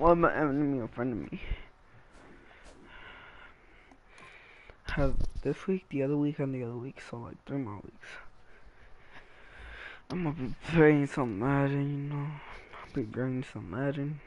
Well, my enemy in front of me. Have this week, the other week, and the other week, so like 3 more weeks. I'm gonna be playing some Madden, you know. I'll be playing some Madden.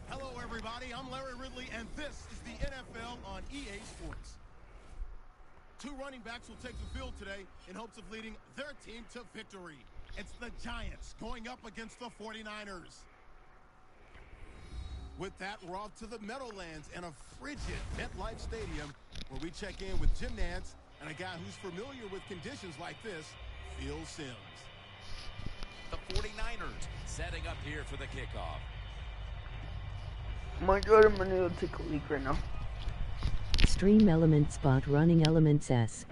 Hello, everybody. I'm Larry Ridley, and this is the NFL on EA Sports. 2 running backs will take the field today in hopes of leading their team to victory. It's the Giants going up against the 49ers. With that, we're off to the Meadowlands and a frigid MetLife Stadium where we check in with Jim Nantz and a guy who's familiar with conditions like this, Phil Simms. The 49ers setting up here for the kickoff. Oh my god, I'm gonna take a leak right now. Stream element spot running elements S.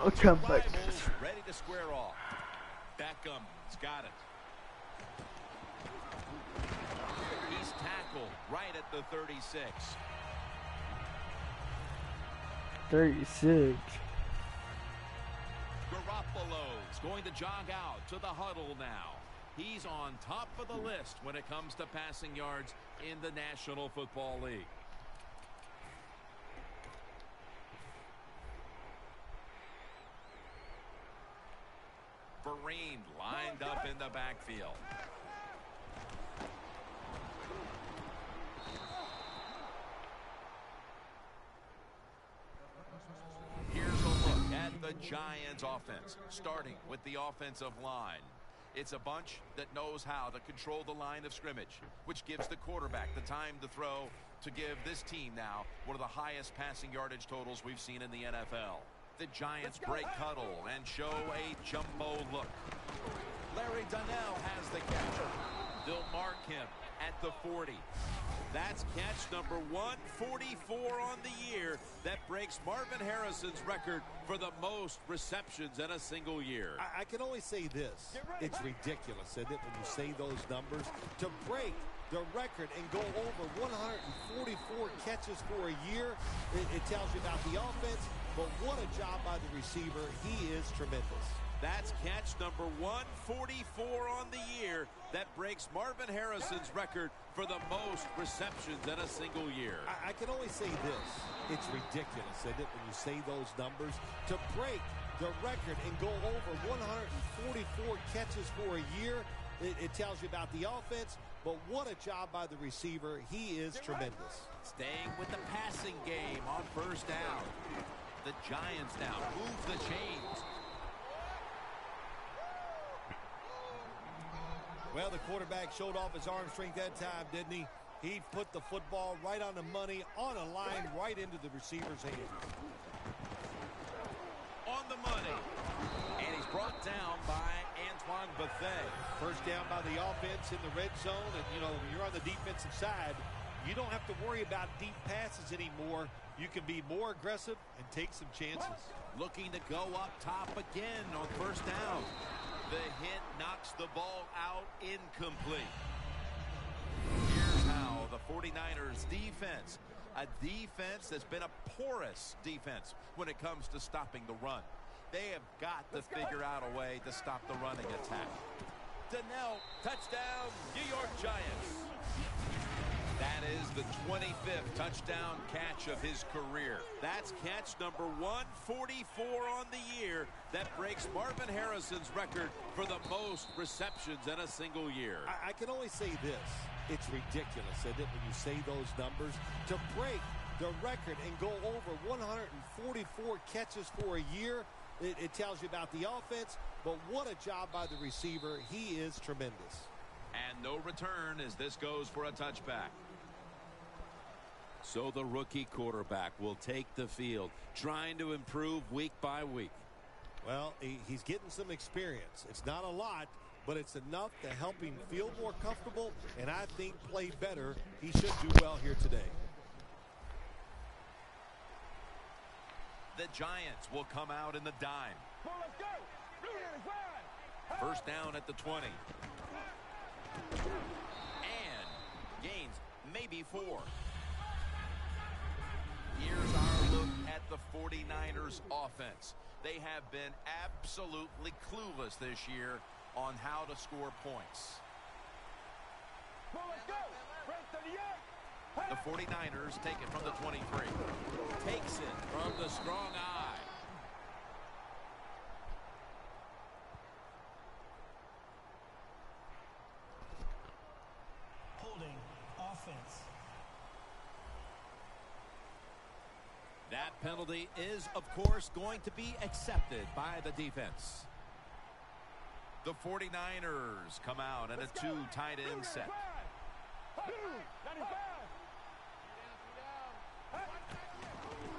I'll come back. Ready to square off. Beckham's got it. He's tackled right at the 36. 36. Garoppolo's going to jog out to the huddle now. He's on top of the list when it comes to passing yards in the National Football League. Vereen lined up in the backfield. Here's a look at the Giants offense, starting with the offensive line. It's a bunch that knows how to control the line of scrimmage, which gives the quarterback the time to throw to give this team now one of the highest passing yardage totals we've seen in the NFL. The Giants break huddle and show a jumbo look. Larry Donnell has the catch. They'll mark him at the 40. That's catch number 144 on the year. That breaks Marvin Harrison's record for the most receptions in a single year. I can only say this. It's ridiculous, isn't it, when you say those numbers? To break the record and go over 144 catches for a year, it tells you about the offense, but what a job by the receiver. He is tremendous. That's catch number 144 on the year. That breaks Marvin Harrison's record for the most receptions in a single year. I can only say this. It's ridiculous, isn't it, when you say those numbers? To break the record and go over 144 catches for a year, it tells you about the offense, but what a job by the receiver. He is tremendous. Staying with the passing game on first down. The Giants now move the chains. Well, the quarterback showed off his arm strength that time, didn't he? He put the football right on the money, on a line, right into the receiver's hands. On the money. And he's brought down by Antoine Bethea. First down by the offense in the red zone. And, you know, when you're on the defensive side, you don't have to worry about deep passes anymore. You can be more aggressive and take some chances. Looking to go up top again on first down. The hit knocks the ball out, incomplete. Here's how the 49ers defense, a defense that's been a porous defense when it comes to stopping the run. They have got to figure out a way to stop the running attack. Donnell, touchdown, New York Giants. That is the 25th touchdown catch of his career. That's catch number 144 on the year. That breaks Marvin Harrison's record for the most receptions in a single year. I can only say this. It's ridiculous, isn't it, when you say those numbers? To break the record and go over 144 catches for a year, it tells you about the offense, but what a job by the receiver. He is tremendous. And no return as this goes for a touchback. So the rookie quarterback will take the field, trying to improve week by week. Well, he's getting some experience. It's not a lot, but it's enough to help him feel more comfortable and I think play better. He should do well here today. The Giants will come out in the dime. First down at the 20. And gains maybe 4. Here's our look at the 49ers offense. They have been absolutely clueless this year on how to score points. The 49ers take it from the 23. Takes it from the strong eye. Holding offense. That penalty is, of course, going to be accepted by the defense. The 49ers come out in a 2 tight end set.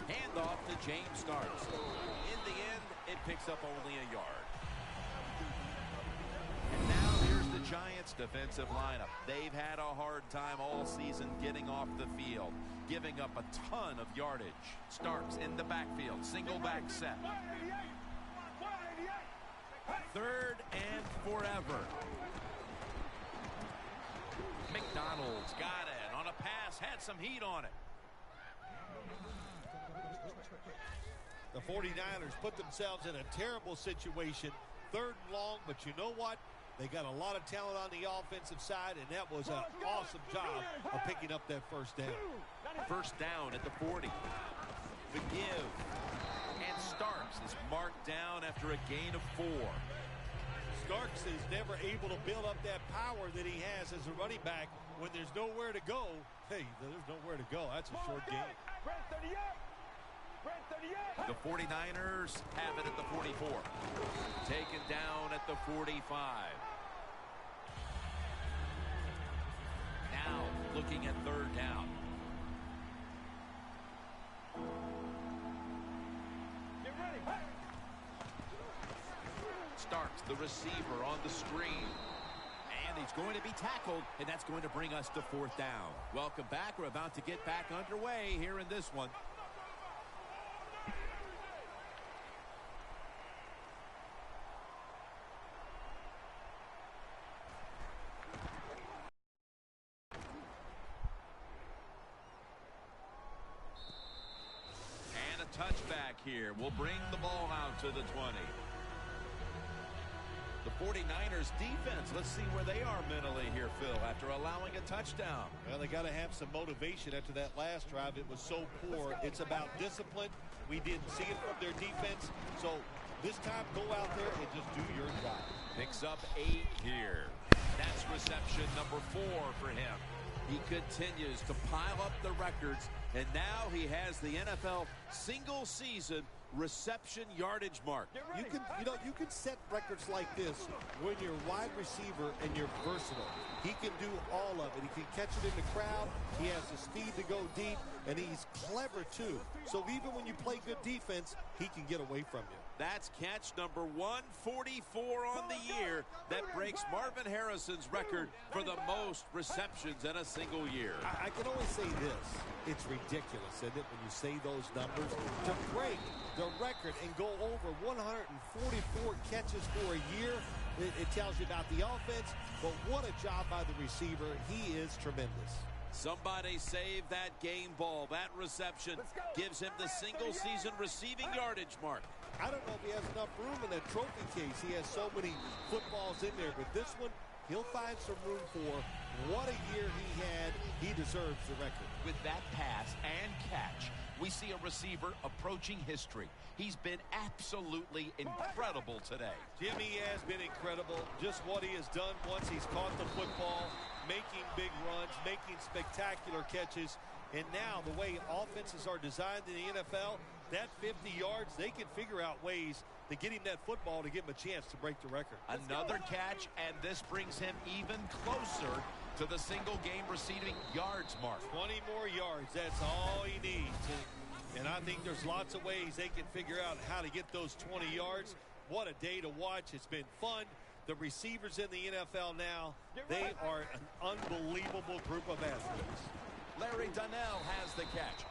Handoff to James Starks. In the end, it picks up only a yard. And now here's the Giants' defensive lineup. They've had a hard time all season getting off the field, giving up a ton of yardage. Starks in the backfield, single back set. 3rd and forever. McDonald's got it on a pass, had some heat on it. The 49ers put themselves in a terrible situation. 3rd and long, but you know what? They got a lot of talent on the offensive side, and that was an awesome job of picking up that first down. First down at the 40. The give. And Starks is marked down after a gain of 4. Starks is never able to build up that power that he has as a running back when there's nowhere to go. Hey, there's nowhere to go. That's a short game. The 49ers have it at the 44. Taken down at the 45. Now looking at 3rd down. Starks, the receiver, on the screen. And he's going to be tackled, and that's going to bring us to 4th down. Welcome back. We're about to get back underway here in this one. And a touchback here will bring the ball out to the 20. 49ers defense, let's see where they are mentally here, Phil, after allowing a touchdown. Well, they got to have some motivation after that last drive. It was so poor. It's about discipline. We didn't see it from their defense. So this time, go out there and just do your job. Picks up 8 here. That's reception number 4 for him. He continues to pile up the records, and now he has the NFL single-season reception yardage mark. You can set records like this when you're wide receiver and you're versatile. He can do all of it. He can catch it in the crowd. He has the speed to go deep, and he's clever too. So even when you play good defense, he can get away from you. That's catch number 144 on the year. That breaks Marvin Harrison's record for the most receptions in a single year. I can only say this. It's ridiculous, isn't it, when you say those numbers? To break the record and go over 144 catches for a year, it tells you about the offense, but what a job by the receiver. He is tremendous. Somebody save that game ball. That reception gives him the single-season receiving yardage mark. I don't know if he has enough room in that trophy case. He has so many footballs in there, but this one, he'll find some room for. What a year he had. He deserves the record. With that pass and catch, we see a receiver approaching history. He's been absolutely incredible today. Jimmy has been incredible. Just what he has done once he's caught the football, making big runs, making spectacular catches. And now the way offenses are designed in the NFL, that 50 yards, they can figure out ways to get him that football to give him a chance to break the record. Another catch, and this brings him even closer to the single-game receiving yards mark. 20 more yards, that's all he needs. And I think there's lots of ways they can figure out how to get those 20 yards. What a day to watch. It's been fun. The receivers in the NFL now, they are an unbelievable group of athletes. Larry Donnell has the catch.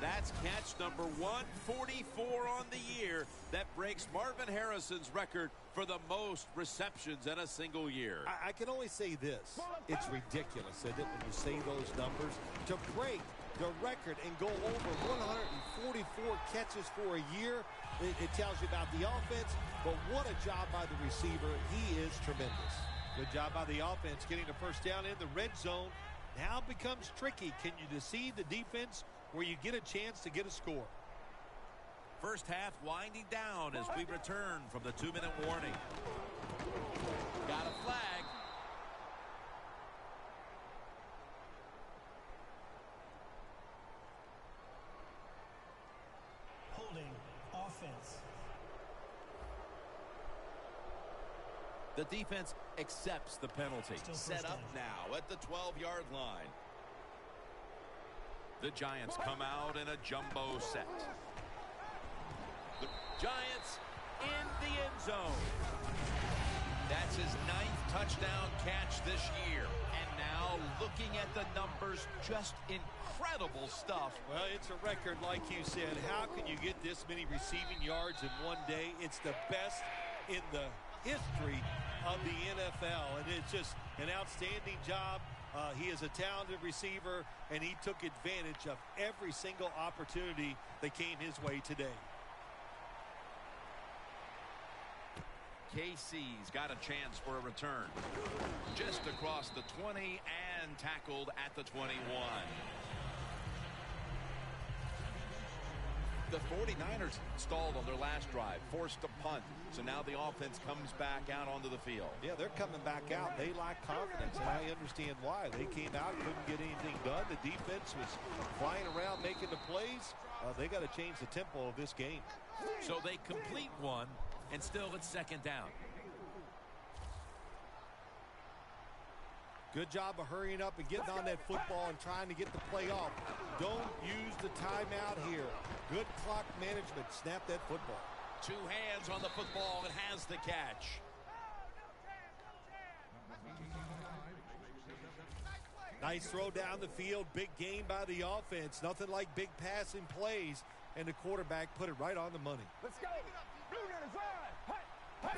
That's catch number 144 on the year. That breaks Marvin Harrison's record for the most receptions in a single year. I can only say this. It's ridiculous, isn't it, when you say those numbers? To break the record and go over 144 catches for a year, it tells you about the offense, but what a job by the receiver. He is tremendous. Good job by the offense getting the first down in the red zone. Now becomes tricky. Can you deceive the defense where you get a chance to get a score? First half winding down as we return from the 2-minute warning. Got a flag. Holding offense. The defense accepts the penalty. Still Set up now at the 12-yard line. The Giants come out in a jumbo set. The Giants in the end zone. That's his 9th touchdown catch this year. And now looking at the numbers, just incredible stuff. Well, it's a record, like you said. How can you get this many receiving yards in one day? It's the best in the history of the NFL, and it's just an outstanding job. He is a talented receiver, and he took advantage of every single opportunity that came his way today. KC's got a chance for a return. Just across the 20 and tackled at the 21. The 49ers stalled on their last drive, forced a punt. So now the offense comes back out onto the field. Yeah, they're coming back out. They lack confidence, and I understand why. They came out, couldn't get anything done. The defense was flying around making the plays. They got to change the tempo of this game. So they complete one, and still it's second down. Good job of hurrying up and getting on that football and trying to get the play off. Don't use the timeout here. Good clock management. Snap that football. 2 hands on the football and has the catch. Nice throw down the field. Big game by the offense. Nothing like big passing plays. And the quarterback put it right on the money. Let's go.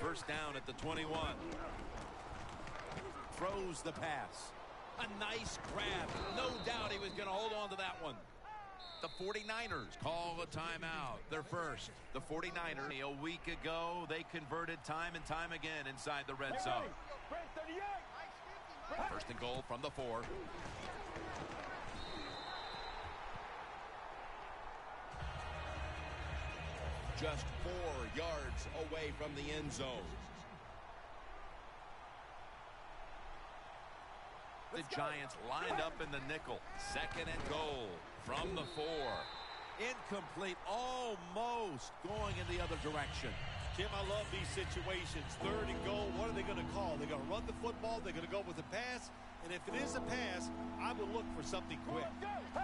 First down at the 21. Throws the pass. A nice grab. No doubt he was going to hold on to that one. The 49ers call a timeout. Their first. The 49ers, a week ago, they converted time and time again inside the red zone. First and goal from the 4. Just 4 yards away from the end zone. The Giants lined up in the nickel. Second and goal from the 4. Incomplete, almost going in the other direction. Tim, I love these situations. Third and goal, what are they going to call? They're going to run the football, they're going to go with a pass, and if it is a pass, I would look for something quick.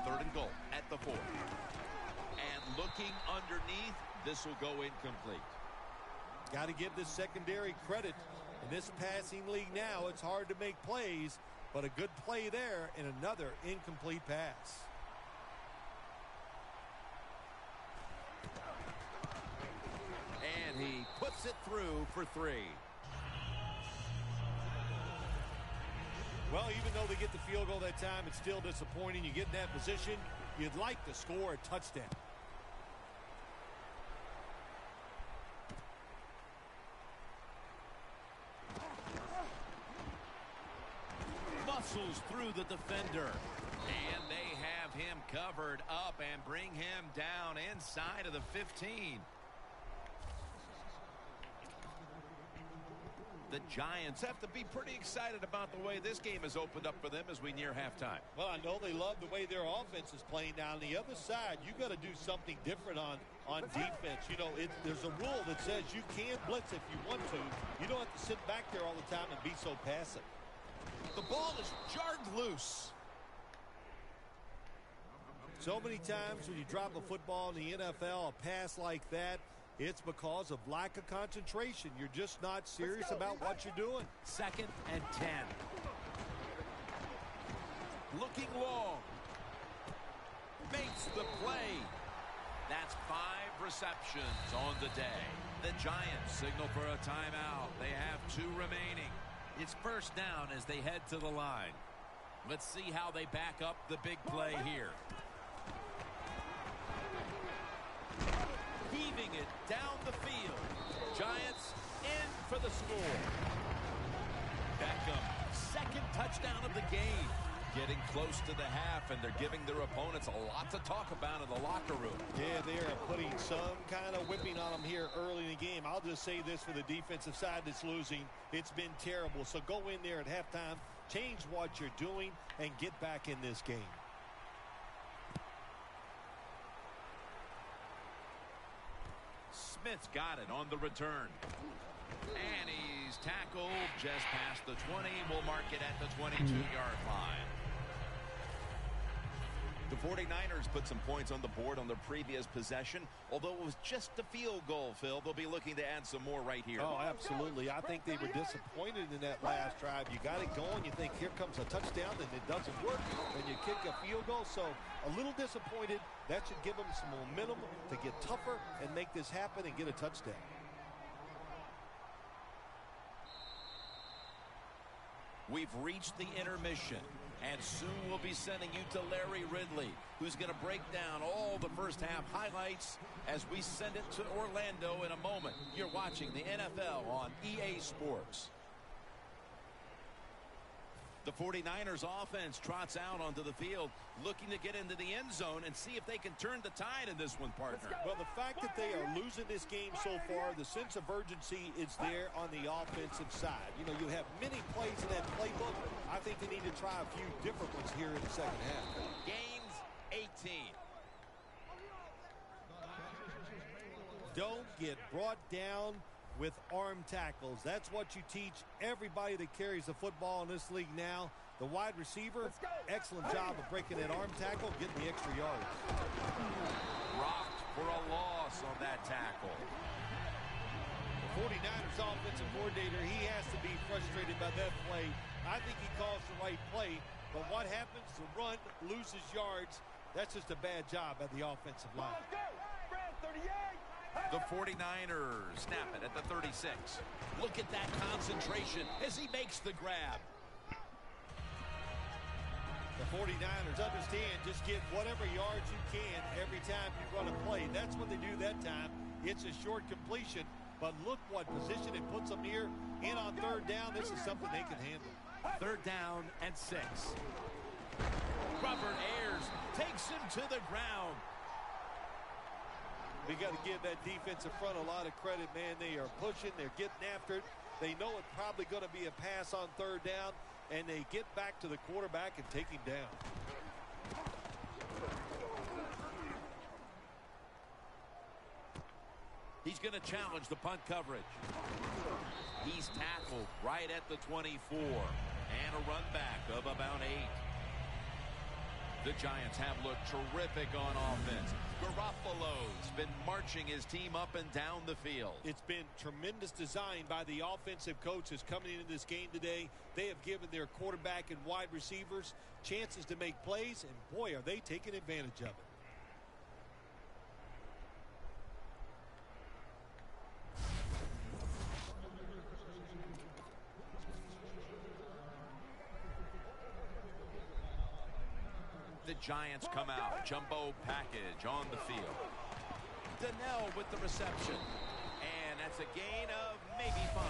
Third and goal at the 4. And looking underneath, this will go incomplete. Got to give this secondary credit. In this passing league now, it's hard to make plays, but a good play there and another incomplete pass. And he puts it through for 3. Well, even though they get the field goal that time, it's still disappointing. You get in that position, you'd like to score a touchdown. Muscles through the defender. And they have him covered up and bring him down inside of the 15. The Giants have to be pretty excited about the way this game has opened up for them as we near halftime. Well, I know they love the way their offense is playing. Now, on the other side, you got to do something different on defense. You know, there's a rule that says you can blitz if you want to. You don't have to sit back there all the time and be so passive. The ball is jarred loose. So many times when you drop a football in the NFL, a pass like that, it's because of lack of concentration. You're just not serious about what you're doing. Second and 10. Looking long. Makes the play. That's 5 receptions on the day. The Giants signal for a timeout. They have 2 remaining. It's first down as they head to the line. Let's see how they back up the big play here. Heaving it down the field. Giants in for the score. Beckham, second touchdown of the game. Getting close to the half, and they're giving their opponents a lot to talk about in the locker room. Yeah, they are putting some kind of whipping on them here early in the game. I'll just say this for the defensive side that's losing. It's been terrible. So go in there at halftime, change what you're doing, and get back in this game. Smith's got it on the return. And he's tackled just past the 20. We'll mark it at the 22-yard line. The 49ers put some points on the board on their previous possession. Although it was just a field goal, Phil, they'll be looking to add some more right here. Oh, absolutely. I think they were disappointed in that last drive. You got it going. You think, here comes a touchdown, and it doesn't work. And you kick a field goal. So a little disappointed. That should give them some momentum to get tougher and make this happen and get a touchdown. We've reached the intermission, and soon we'll be sending you to Larry Ridley, who's going to break down all the first half highlights as we send it to Orlando in a moment. You're watching the NFL on EA Sports. The 49ers offense trots out onto the field, looking to get into the end zone and see if they can turn the tide in this one, partner. Well, the fact that they are losing this game so far, the sense of urgency is there on the offensive side. You know, you have many plays in that playbook. I think they need to try a few different ones here in the second half. Gains 18. Don't get brought down with arm tackles. That's what you teach everybody that carries the football in this league now. The wide receiver, excellent job of breaking that arm tackle, getting the extra yards. Rocked for a loss on that tackle. The 49ers offensive coordinator, he has to be frustrated by that play. I think he calls the right play, but what happens? The run loses yards. That's just a bad job by the offensive line. The 49ers snap it at the 36. Look at that concentration as he makes the grab. The 49ers understand just get whatever yards you can every time you run a play. That's what they do that time. It's a short completion, but look what position it puts them here in on third down. This is something they can handle. Third down and 6. Robert Ayers takes him to the ground. We got to give that defensive front a lot of credit, man. They are pushing. They're getting after it. They know it's probably going to be a pass on third down, and they get back to the quarterback and take him down. He's going to challenge the punt coverage. He's tackled right at the 24. And a run back of about 8. The Giants have looked terrific on offense. Garoppolo's been marching his team up and down the field. It's been tremendous design by the offensive coaches coming into this game today. They have given their quarterback and wide receivers chances to make plays, and boy, are they taking advantage of it. The Giants come out. Jumbo package on the field. Donnell with the reception. And that's a gain of maybe 5.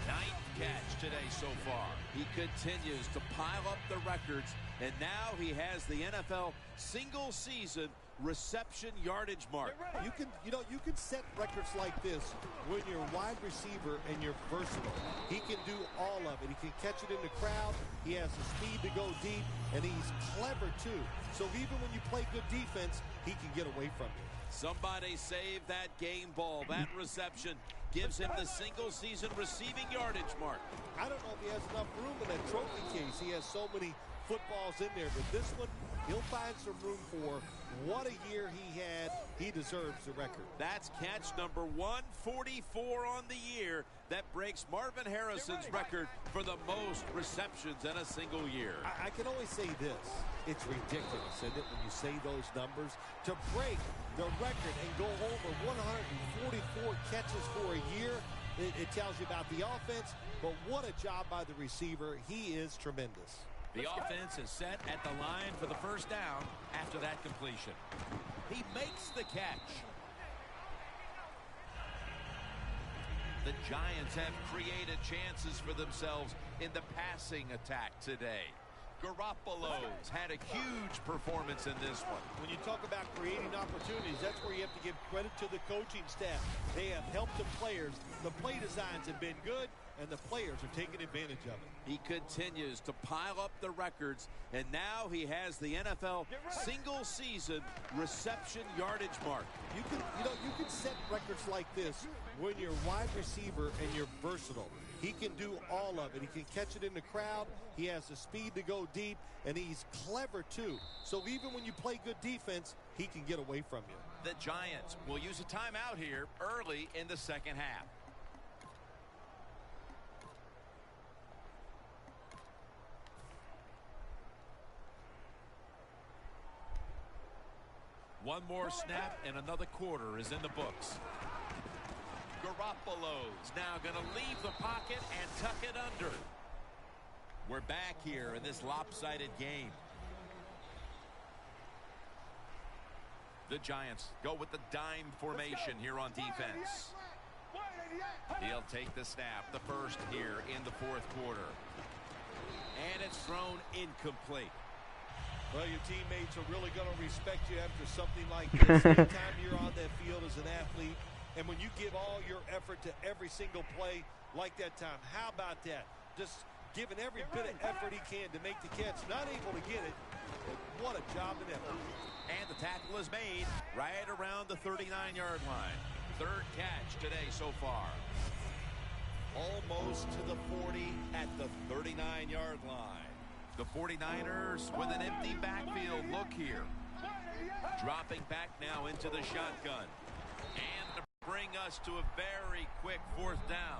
9th catch today so far. He continues to pile up the records. And now he has the NFL single season reception yardage mark. You can set records like this when you're a wide receiver and you're versatile. He can do all of it. He can catch it in the crowd. He has the speed to go deep, and he's clever too. So even when you play good defense, he can get away from you. Somebody save that game ball. That reception gives him the single season receiving yardage mark. I don't know if he has enough room in that trophy case. He has so many footballs in there, but this one he'll find some room for. What a year he had. He deserves the record. That's catch number 144 on the year. That breaks Marvin Harrison's record for the most receptions in a single year. I can only say this. It's ridiculous, isn't it, when you say those numbers? To break the record and go over 144 catches for a year, it tells you about the offense, but what a job by the receiver. He is tremendous. The offense is set at the line for the first down after that completion. He makes the catch. The Giants have created chances for themselves in the passing attack today. Garoppolo's had a huge performance in this one. When you talk about creating opportunities, that's where you have to give credit to the coaching staff. They have helped the players. The play designs have been good, and the players are taking advantage of it. He continues to pile up the records, and now he has the NFL single season reception yardage mark. You can set records like this when you're a wide receiver and you're versatile. He can do all of it. He can catch it in the crowd. He has the speed to go deep, and he's clever too. So even when you play good defense, he can get away from you. The Giants will use a timeout here early in the second half. One more snap and another quarter is in the books. Garoppolo's now going to leave the pocket and tuck it under. We're back here in this lopsided game. The Giants go with the dime formation here on defense. He'll take the snap, the first here in the fourth quarter. And it's thrown incomplete. Well, your teammates are really going to respect you after something like this. Anytime you're on that field as an athlete, and when you give all your effort to every single play like that time, how about that? Just giving every bit of effort he can to make the catch. Not able to get it, but what a job and effort. And the tackle is made right around the 39-yard line. Third catch today so far. Almost to the 40 at the 39-yard line. The 49ers with an empty backfield look here. Dropping back now into the shotgun. And to bring us to a very quick fourth down.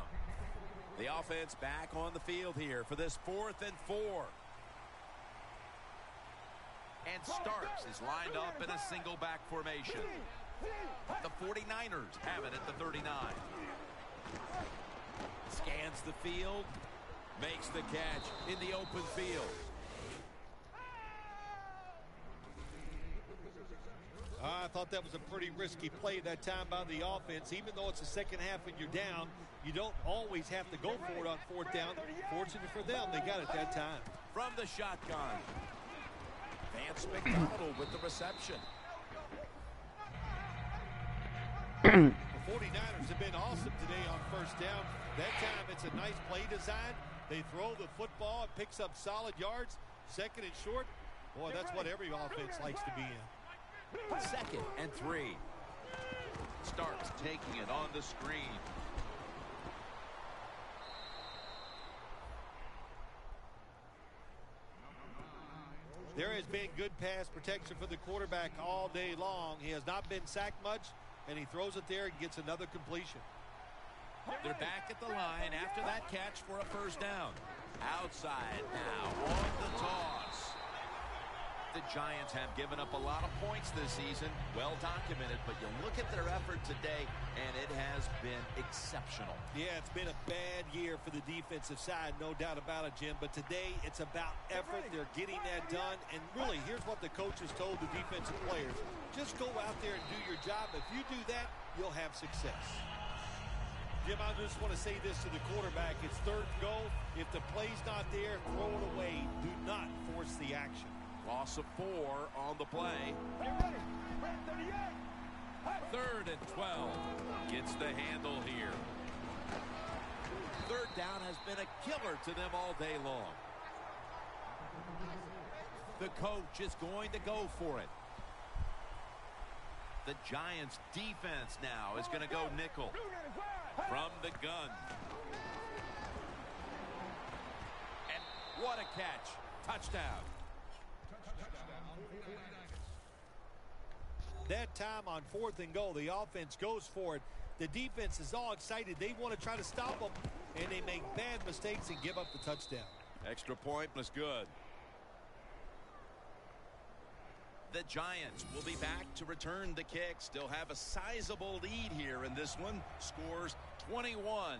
The offense back on the field here for this 4th and 4. And Starks is lined up in a single back formation. The 49ers have it at the 39. Scans the field. Makes the catch in the open field. I thought that was a pretty risky play that time by the offense. Even though it's the second half and you're down, you don't always have to go for it on fourth down. Fortunate for them, they got it that time. From the shotgun, Vance McDonald with the reception. The 49ers have been awesome today on first down. That time it's a nice play design. They throw the football, it picks up solid yards. Second and short, boy, that's what every offense likes to be in. 2nd and 3. Starks taking it on the screen. There has been good pass protection for the quarterback all day long. He has not been sacked much, and he throws it there and gets another completion. They're back at the line after that catch for a first down. Outside now on the toss. The Giants have given up a lot of points this season, well documented, but you look at their effort today, and it has been exceptional. Yeah, it's been a bad year for the defensive side, no doubt about it, Jim, but today it's about effort. They're getting that done, and really, here's what the coaches told the defensive players. Just go out there and do your job. If you do that, you'll have success. Jim, I just want to say this to the quarterback. It's third and goal. If the play's not there, throw it away. Do not force the action. Loss of 4 on the play. 3rd and 12. Gets the handle here. Third down has been a killer to them all day long. The coach is going to go for it. The Giants defense now is going to go nickel from the gun. And what a catch. Touchdown. That time on 4th and goal, the offense goes for it. The defense is all excited. They want to try to stop them, and they make bad mistakes and give up the touchdown. Extra point was good. The Giants will be back to return the kick. Still have a sizable lead here in this one. Scores 21-10.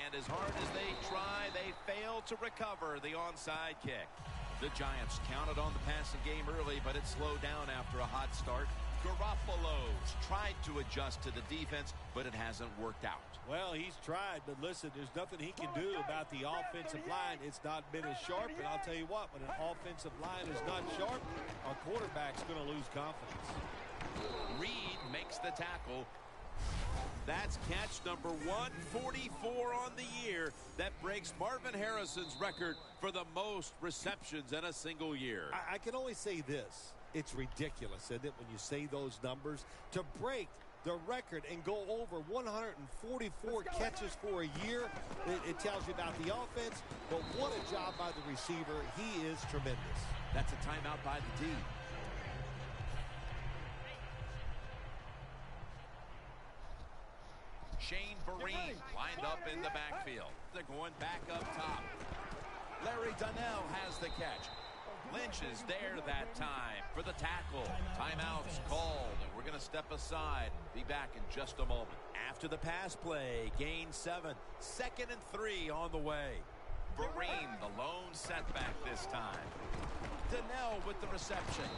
And as hard as they try, they fail to recover the onside kick. The Giants counted on the passing game early, but it slowed down after a hot start. Garoppolo's tried to adjust to the defense, but it hasn't worked out. Well, he's tried, but listen, there's nothing he can do about the offensive line. It's not been as sharp, and I'll tell you what, when an offensive line is not sharp, a quarterback's going to lose confidence. Reed makes the tackle. That's catch number 144 on the year. That breaks Marvin Harrison's record for the most receptions in a single year. I can only say this. It's ridiculous, isn't it, when you say those numbers? To break the record and go over 144 catches for a year, it tells you about the offense, but what a job by the receiver. He is tremendous. That's a timeout by the D. Shane Vereen lined up in the backfield. They're going back up top. Larry Donnell has the catch. Lynch is there that time for the tackle. Timeout's called, and we're going to step aside. Be back in just a moment. After the pass play, gain 7. 2nd and 3 on the way. Vereen, the lone setback this time. Donnell with the reception.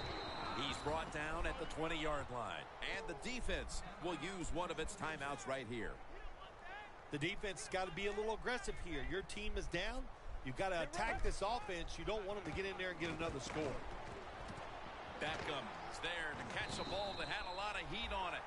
He's brought down at the 20-yard line. And the defense will use one of its timeouts right here. The defense has got to be a little aggressive here. Your team is down. You've got to attack this offense. You don't want them to get in there and get another score. Beckham is there to catch a ball that had a lot of heat on it.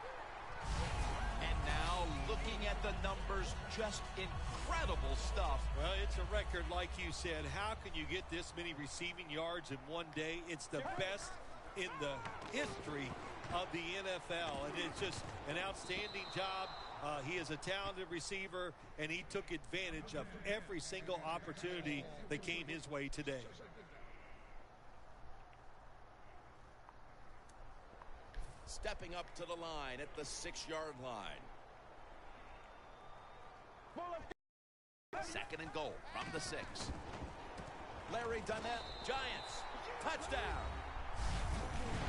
And now looking at the numbers, just incredible stuff. Well, it's a record, like you said. How can you get this many receiving yards in one day? It's the best in the history of the NFL, and it's just an outstanding job. He is a talented receiver, and he took advantage of every single opportunity that came his way today. Stepping up to the line at the 6-yard line. 2nd and goal from the 6. Larry Donnell, Giants, touchdown.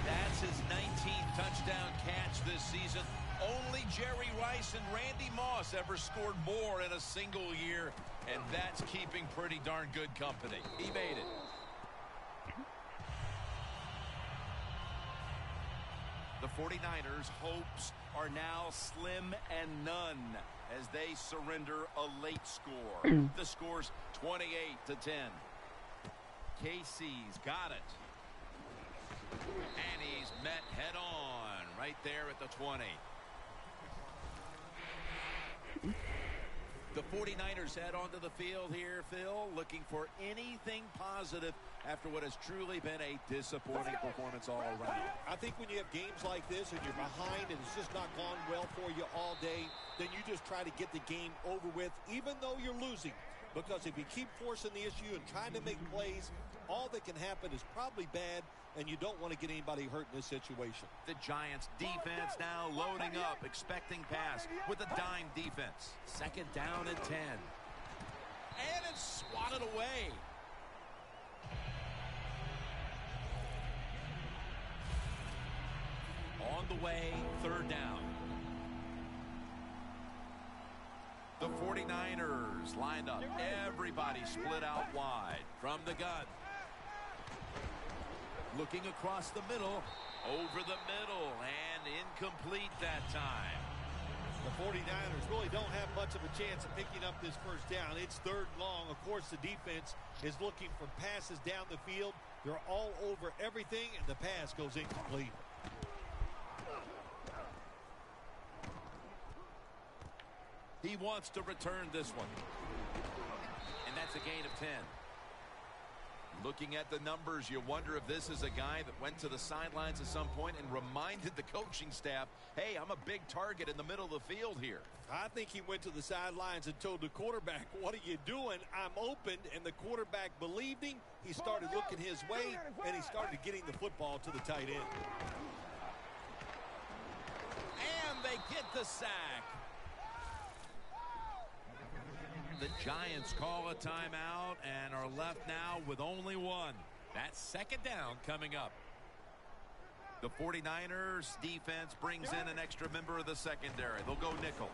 That's his 19th touchdown catch this season. Only Jerry Rice and Randy Moss ever scored more in a single year, and that's keeping pretty darn good company. He made it. 49ers' hopes are now slim and none as they surrender a late score. The score's 28-10. KC's got it. And he's met head on right there at the 20. The 49ers head onto the field here, Phil, looking for anything positive after what has truly been a disappointing performance all around. I think when you have games like this and you're behind and it's just not gone well for you all day, then you just try to get the game over with, even though you're losing. Because if you keep forcing the issue and trying to make plays, all that can happen is probably bad, and you don't want to get anybody hurt in this situation. The Giants defense now loading up, expecting pass with a dime defense. Second down and 10. And it's swatted away. On the way, third down. The 49ers lined up. Everybody split out wide from the gun. Looking across the middle, over the middle, and incomplete that time. The 49ers really don't have much of a chance of picking up this first down. It's third and long. Of course, the defense is looking for passes down the field. They're all over everything, and the pass goes incomplete. He wants to return this one. And that's a gain of 10. Looking at the numbers, you wonder if this is a guy that went to the sidelines at some point and reminded the coaching staff, hey, I'm a big target in the middle of the field here. I think he went to the sidelines and told the quarterback, what are you doing? I'm open, and the quarterback believed him. He started looking his way, and he started getting the football to the tight end. And they get the sack. The Giants call a timeout and are left now with only one. That's second down coming up. The 49ers defense brings in an extra member of the secondary. They'll go nickel.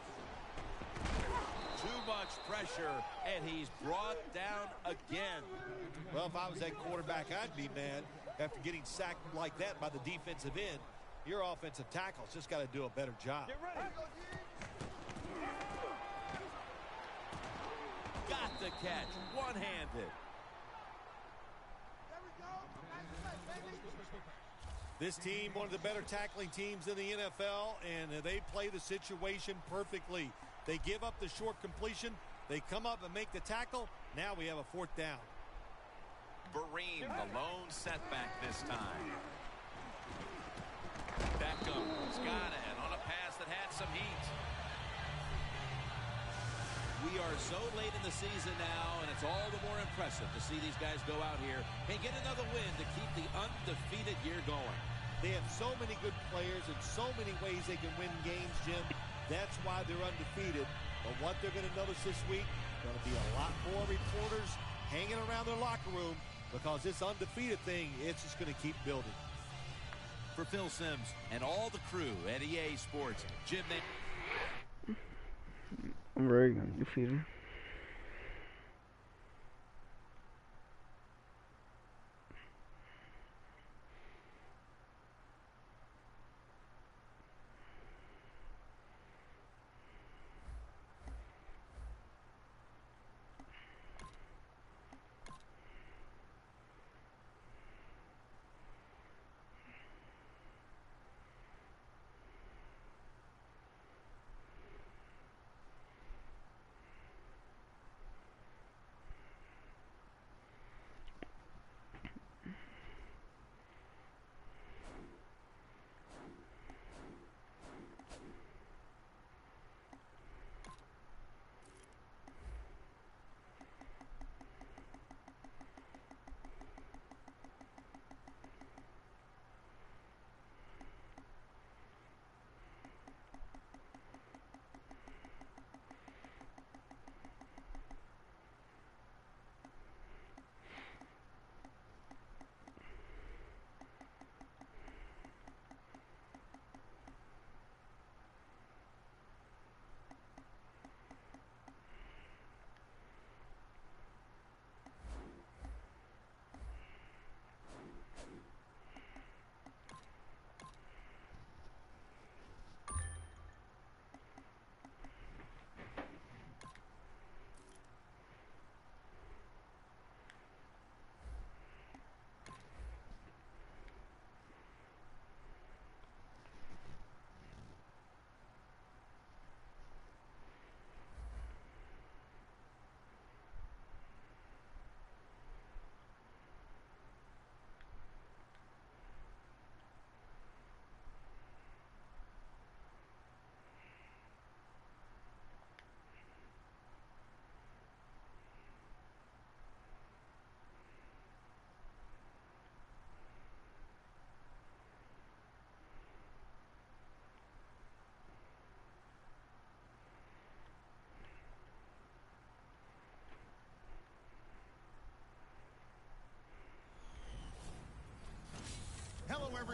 Too much pressure, and he's brought down again. Well, if I was that quarterback, I'd be mad after getting sacked like that by the defensive end. Your offensive tackle's just got to do a better job. Got the catch, one-handed. This team, one of the better tackling teams in the NFL, and they play the situation perfectly. They give up the short completion. They come up and make the tackle. Now we have a fourth down. Bareem, the lone setback this time. Beckham's got it on a pass that had some heat. We are so late in the season now, and it's all the more impressive to see these guys go out here and get another win to keep the undefeated year going. They have so many good players and so many ways they can win games, Jim. That's why they're undefeated. But what they're going to notice this week, going to be a lot more reporters hanging around their locker room because this undefeated thing, it's just going to keep building. For Phil Simms and all the crew at EA Sports, Jim, I'm very undefeated.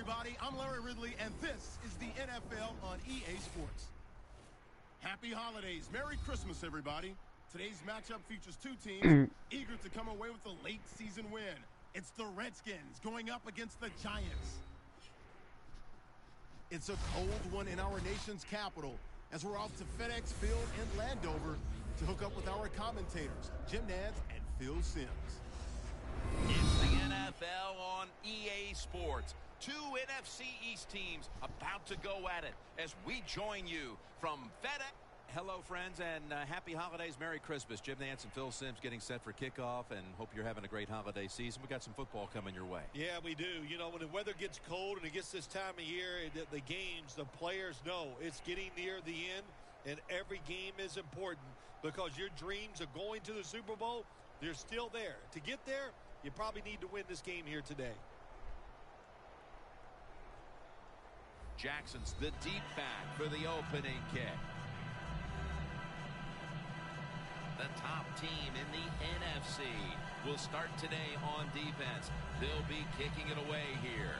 everybody. I'm Larry Ridley, and this is the NFL on EA Sports. Happy holidays. Merry Christmas, everybody. Today's matchup features two teams eager to come away with a late season win. It's the Redskins going up against the Giants. It's a cold one in our nation's capital as we're off to FedEx Field in Landover to hook up with our commentators, Jim Nantz and Phil Simms. It's the NFL on EA Sports. Two NFC East teams about to go at it as we join you from FedEx. Hello, friends, and happy holidays. Merry Christmas. Jim Nantz and Phil Simms getting set for kickoff, and hope you're having a great holiday season. We got some football coming your way. Yeah, we do. You know, when the weather gets cold and it gets this time of year, the games, the players know it's getting near the end, and every game is important because your dreams of going to the Super Bowl, they're still there. To get there, you probably need to win this game here today. Jackson's the deep back for the opening kick. The top team in the NFC will start today on defense. They'll be kicking it away here.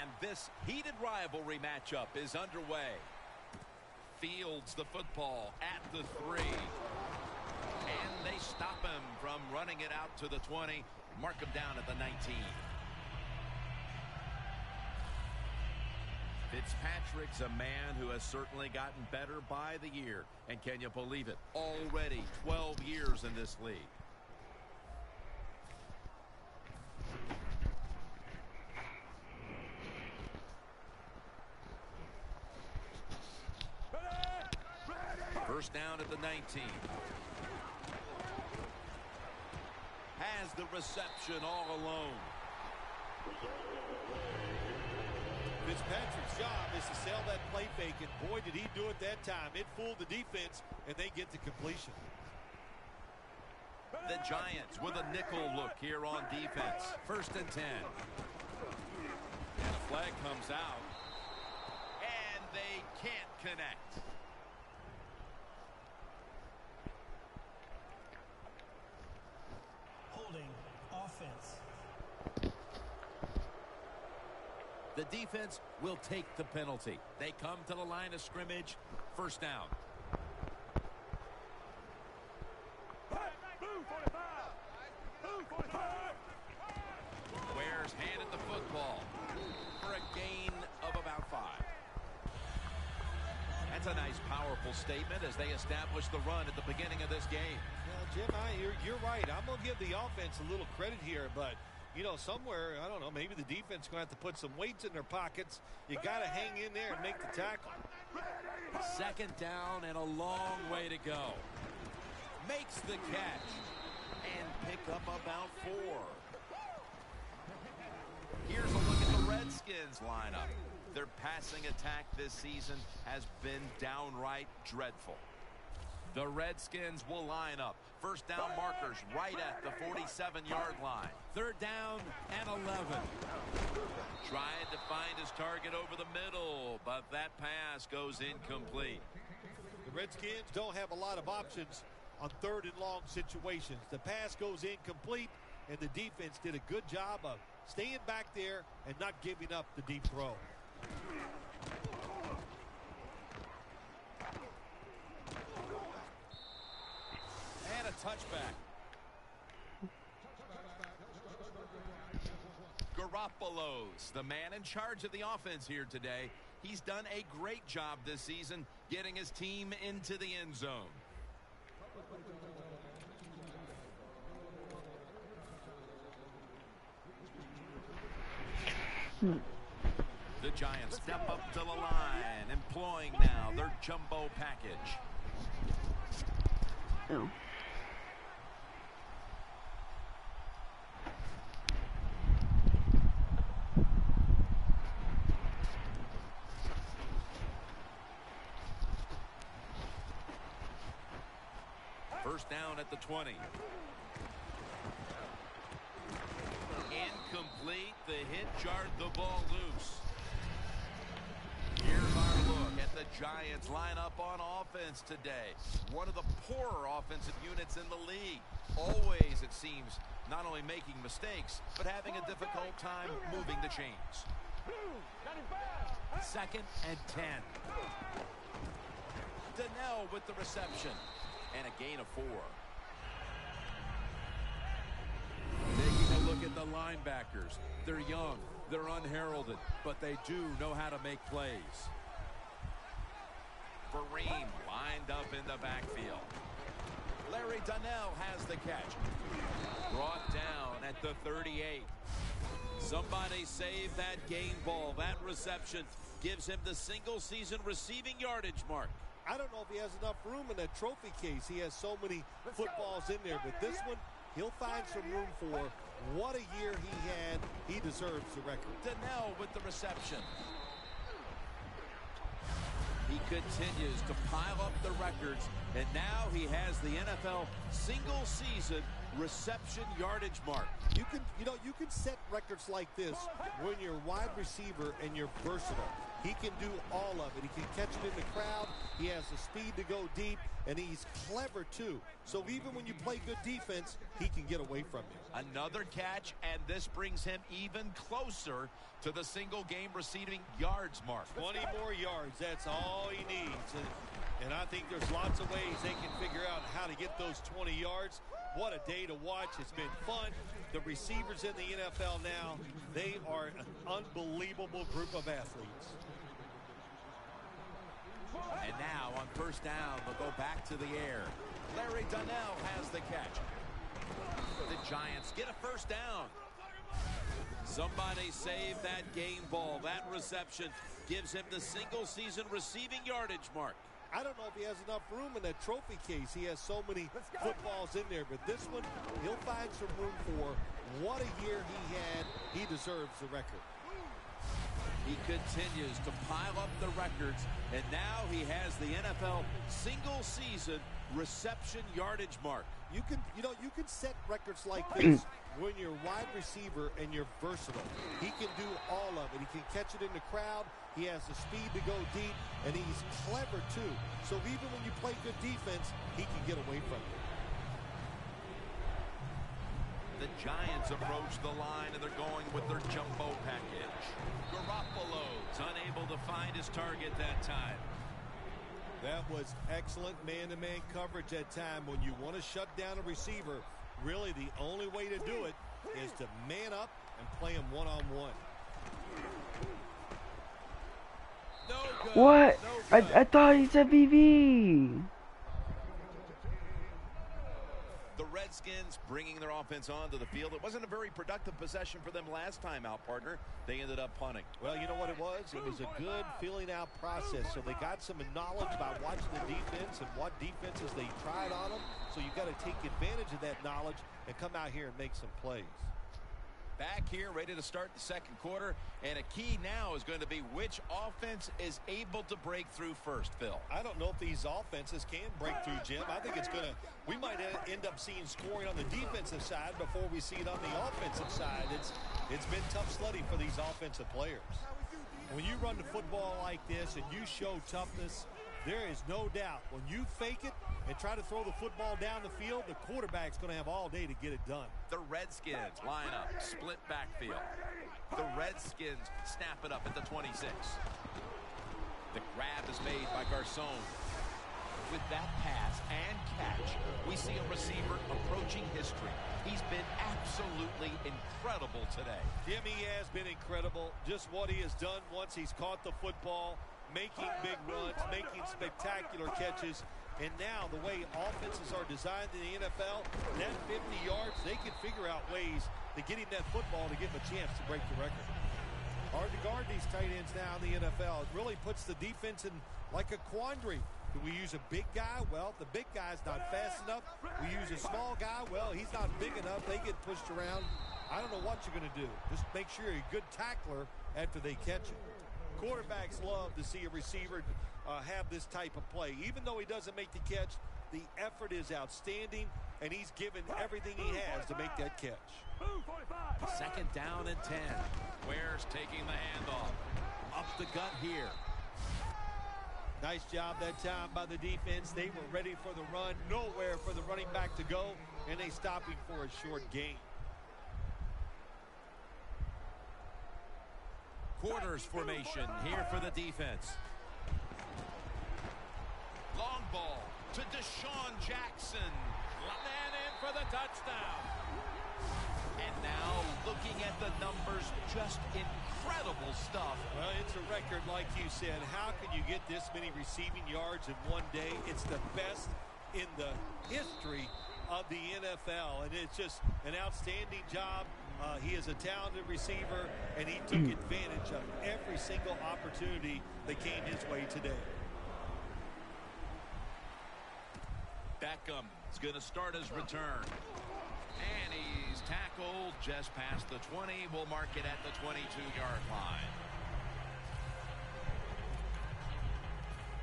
And this heated rivalry matchup is underway. Fields the football at the 3. And they stop him from running it out to the 20. Mark him down at the 19. Fitzpatrick's a man who has certainly gotten better by the year. And can you believe it? Already 12 years in this league. First down at the 19. Has the reception all alone. Fitzpatrick's job is to sell that play fake, and boy, did he do it that time. It fooled the defense, and they get to completion. The Giants with a nickel look here on defense. First and 10. And a flag comes out. And they can't connect. Holding offense. The defense will take the penalty. They come to the line of scrimmage. First down. Ware's handed the football for a gain of about 5. That's a nice, powerful statement as they establish the run at the beginning of this game. Well, Jim, you're right. I'm going to give the offense a little credit here, but you know, somewhere, I don't know, maybe the defense going to have to put some weights in their pockets. You got to hang in there and make the tackle. Second down and a long way to go. Makes the catch and pick up about 4. Here's a look at the Redskins lineup. Their passing attack this season has been downright dreadful. The Redskins will line up. First down markers right at the 47-yard line. Third down and 11. Trying to find his target over the middle, but that pass goes incomplete. The Redskins don't have a lot of options on third and long situations. The pass goes incomplete, and the defense did a good job of staying back there and not giving up the deep throw. And a touchback. Garoppolo's the man in charge of the offense here today. He's done a great job this season getting his team into the end zone. The Giants step up to the line, employing now their jumbo package. Oh. First down at the 20. Incomplete. The hit jarred the ball loose. Here's our look at the Giants line up on offense today. One of the poorer offensive units in the league. Always, it seems, not only making mistakes, but having a difficult time moving the chains. 2nd and 10. Donnell with the reception. And a gain of 4. Taking a look at the linebackers. They're young, they're unheralded, but they do know how to make plays. Vereen lined up in the backfield. Larry Donnell has the catch. Brought down at the 38. Somebody save that game ball. That reception gives him the single-season receiving yardage mark. I don't know if he has enough room in that trophy case. He has so many footballs in there, but this one, he'll find some room for. What a year he had. He deserves the record. Donnell with the reception. He continues to pile up the records, and now he has the NFL single-season reception yardage mark. You can set records like this when you're wide receiver and you're versatile. He can do all of it. He can catch it in the crowd. He has the speed to go deep, and he's clever too. So even when you play good defense, he can get away from you. Another catch, and this brings him even closer to the single game receiving yards mark. 20 more yards, that's all he needs. And I think there's lots of ways they can figure out how to get those 20 yards. What a day to watch. It's been fun. The receivers in the NFL now, they are an unbelievable group of athletes. And now on 1st down, they'll go back to the air. Larry Donnell has the catch. The Giants get a 1st down. Somebody save that game ball. That reception gives him the single-season receiving yardage mark. I don't know if he has enough room in that trophy case. He has so many footballs in there, but this one, he'll find some room for. What a year he had. He deserves the record. He continues to pile up the records, and now he has the NFL single-season reception yardage mark. You can set records like this when you're wide receiver and you're versatile. He can do all of it. He can catch it in the crowd. He has the speed to go deep, and he's clever too. So even when you play good defense, he can get away from you. The Giants approach the line, and they're going with their jumbo package. Garoppolo's unable to find his target that time. That was excellent man-to-man coverage that time. When you want to shut down a receiver, really the only way to do it is to man up and play him one-on-one. No good. What? No good. I thought he said BB. The Redskins bringing their offense onto the field. It wasn't a very productive possession for them last time out, partner. They ended up punting. Well, you know what it was? It was a good filling out process. So they got some knowledge about watching the defense and what defenses they tried on them. So you got to take advantage of that knowledge and come out here and make some plays. Back here, ready to start the 2nd quarter. And a key now is going to be which offense is able to break through first, Phil. I don't know if these offenses can break through, Jim. I think we might end up seeing scoring on the defensive side before we see it on the offensive side. It's been tough sledding for these offensive players. When you run the football like this and you show toughness, there is no doubt when you fake it and try to throw the football down the field, the quarterback's going to have all day to get it done. The Redskins line up, split backfield. The Redskins snap it up at the 26. The grab is made by Garcon. With that pass and catch, we see a receiver approaching history. He's been absolutely incredible today. Jim, he has been incredible. Just what he has done once he's caught the football, making big runs, making spectacular catches. And now the way offenses are designed in the NFL, that 50 yards, they can figure out ways to get him that football to give him a chance to break the record. Hard to guard these tight ends now in the NFL. It really puts the defense in like a quandary. Do we use a big guy? Well, the big guy's not fast enough. We use a small guy. Well, he's not big enough. They get pushed around. I don't know what you're going to do. Just make sure you're a good tackler after they catch it. Quarterbacks love to see a receiver have this type of play. Even though he doesn't make the catch, the effort is outstanding, and he's given everything he has to make that catch. 2nd down and 10. Ware's taking the handoff. Up the gut here. Nice job that time by the defense. They were ready for the run, nowhere for the running back to go, and they stopped him for a short gain. Quarters formation here for the defense. Long ball to Deshaun Jackson. And in for the touchdown. And now looking at the numbers, just incredible stuff. Well, it's a record, like you said. How can you get this many receiving yards in one day? It's the best in the history of the NFL, and it's just an outstanding job. He is a talented receiver, and he took advantage of every single opportunity that came his way today. Beckham is going to start his return. And he's tackled just past the 20. We'll mark it at the 22-yard line.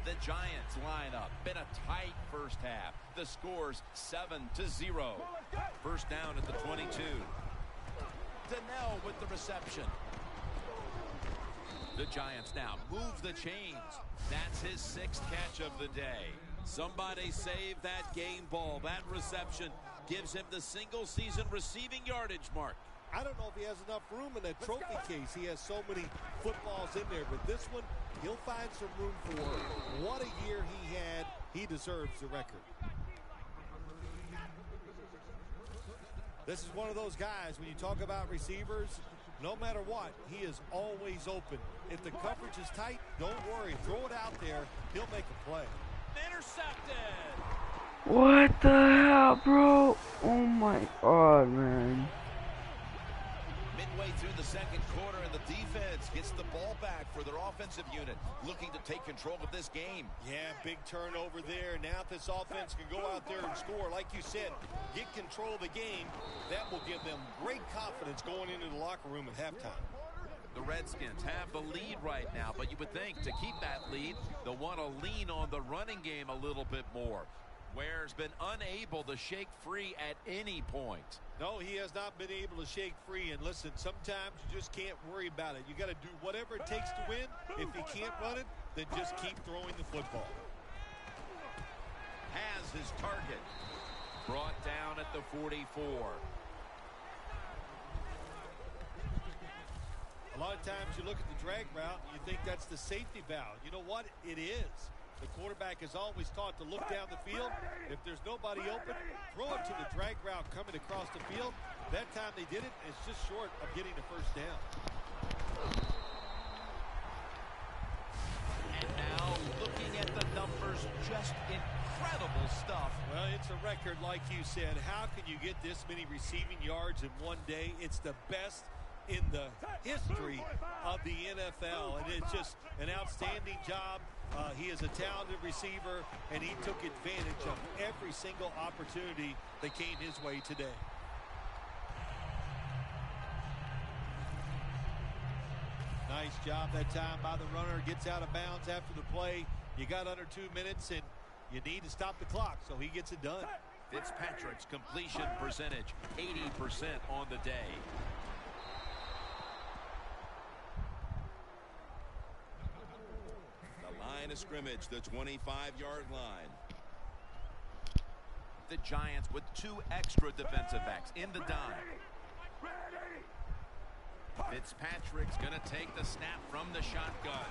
The Giants line up. Been a tight first half. The score's 7-0. First down at the 22. Donnell with the reception. The Giants now move the chains. That's his 6th catch of the day. Somebody save that game ball. That reception gives him the single season receiving yardage mark. I don't know if he has enough room in that trophy case. He has so many footballs in there, but this one he'll find some room for. What a year he had. He deserves the record. This is one of those guys, when you talk about receivers, no matter what, he is always open. If the coverage is tight, don't worry. Throw it out there. He'll make a play. Intercepted. What the hell, bro? Oh my god, man. Midway through the second quarter, and the defense gets the ball back for their offensive unit, looking to take control of this game. Yeah, big turnover there. Now if this offense can go out there and score, like you said, get control of the game, that will give them great confidence going into the locker room at halftime. The Redskins have the lead right now, but you would think to keep that lead, they'll want to lean on the running game a little bit more. Ware's been unable to shake free at any point. No, he has not been able to shake free. And listen, sometimes you just can't worry about it. You got to do whatever it takes to win. If he can't run it, then just keep throwing the football. Has his target. Brought down at the 44. A lot of times you look at the drag route and you think that's the safety valve. You know what? It is. The quarterback is always taught to look down the field. If there's nobody open, throw it to the drag route coming across the field. That time they did it, and it's just short of getting the first down. And now looking at the numbers, just incredible stuff. Well, it's a record, like you said. How can you get this many receiving yards in one day? It's the best in the history of the NFL, and it's just an outstanding job. He is a talented receiver, and he took advantage of every single opportunity that came his way today. Nice job that time by the runner. Gets out of bounds after the play. You got under 2 minutes, and you need to stop the clock, so he gets it done. Fitzpatrick's completion percentage, 80% on the day. Line of scrimmage, the 25-yard line. The Giants with 2 extra defensive backs in the dime. Fitzpatrick's going to take the snap from the shotgun.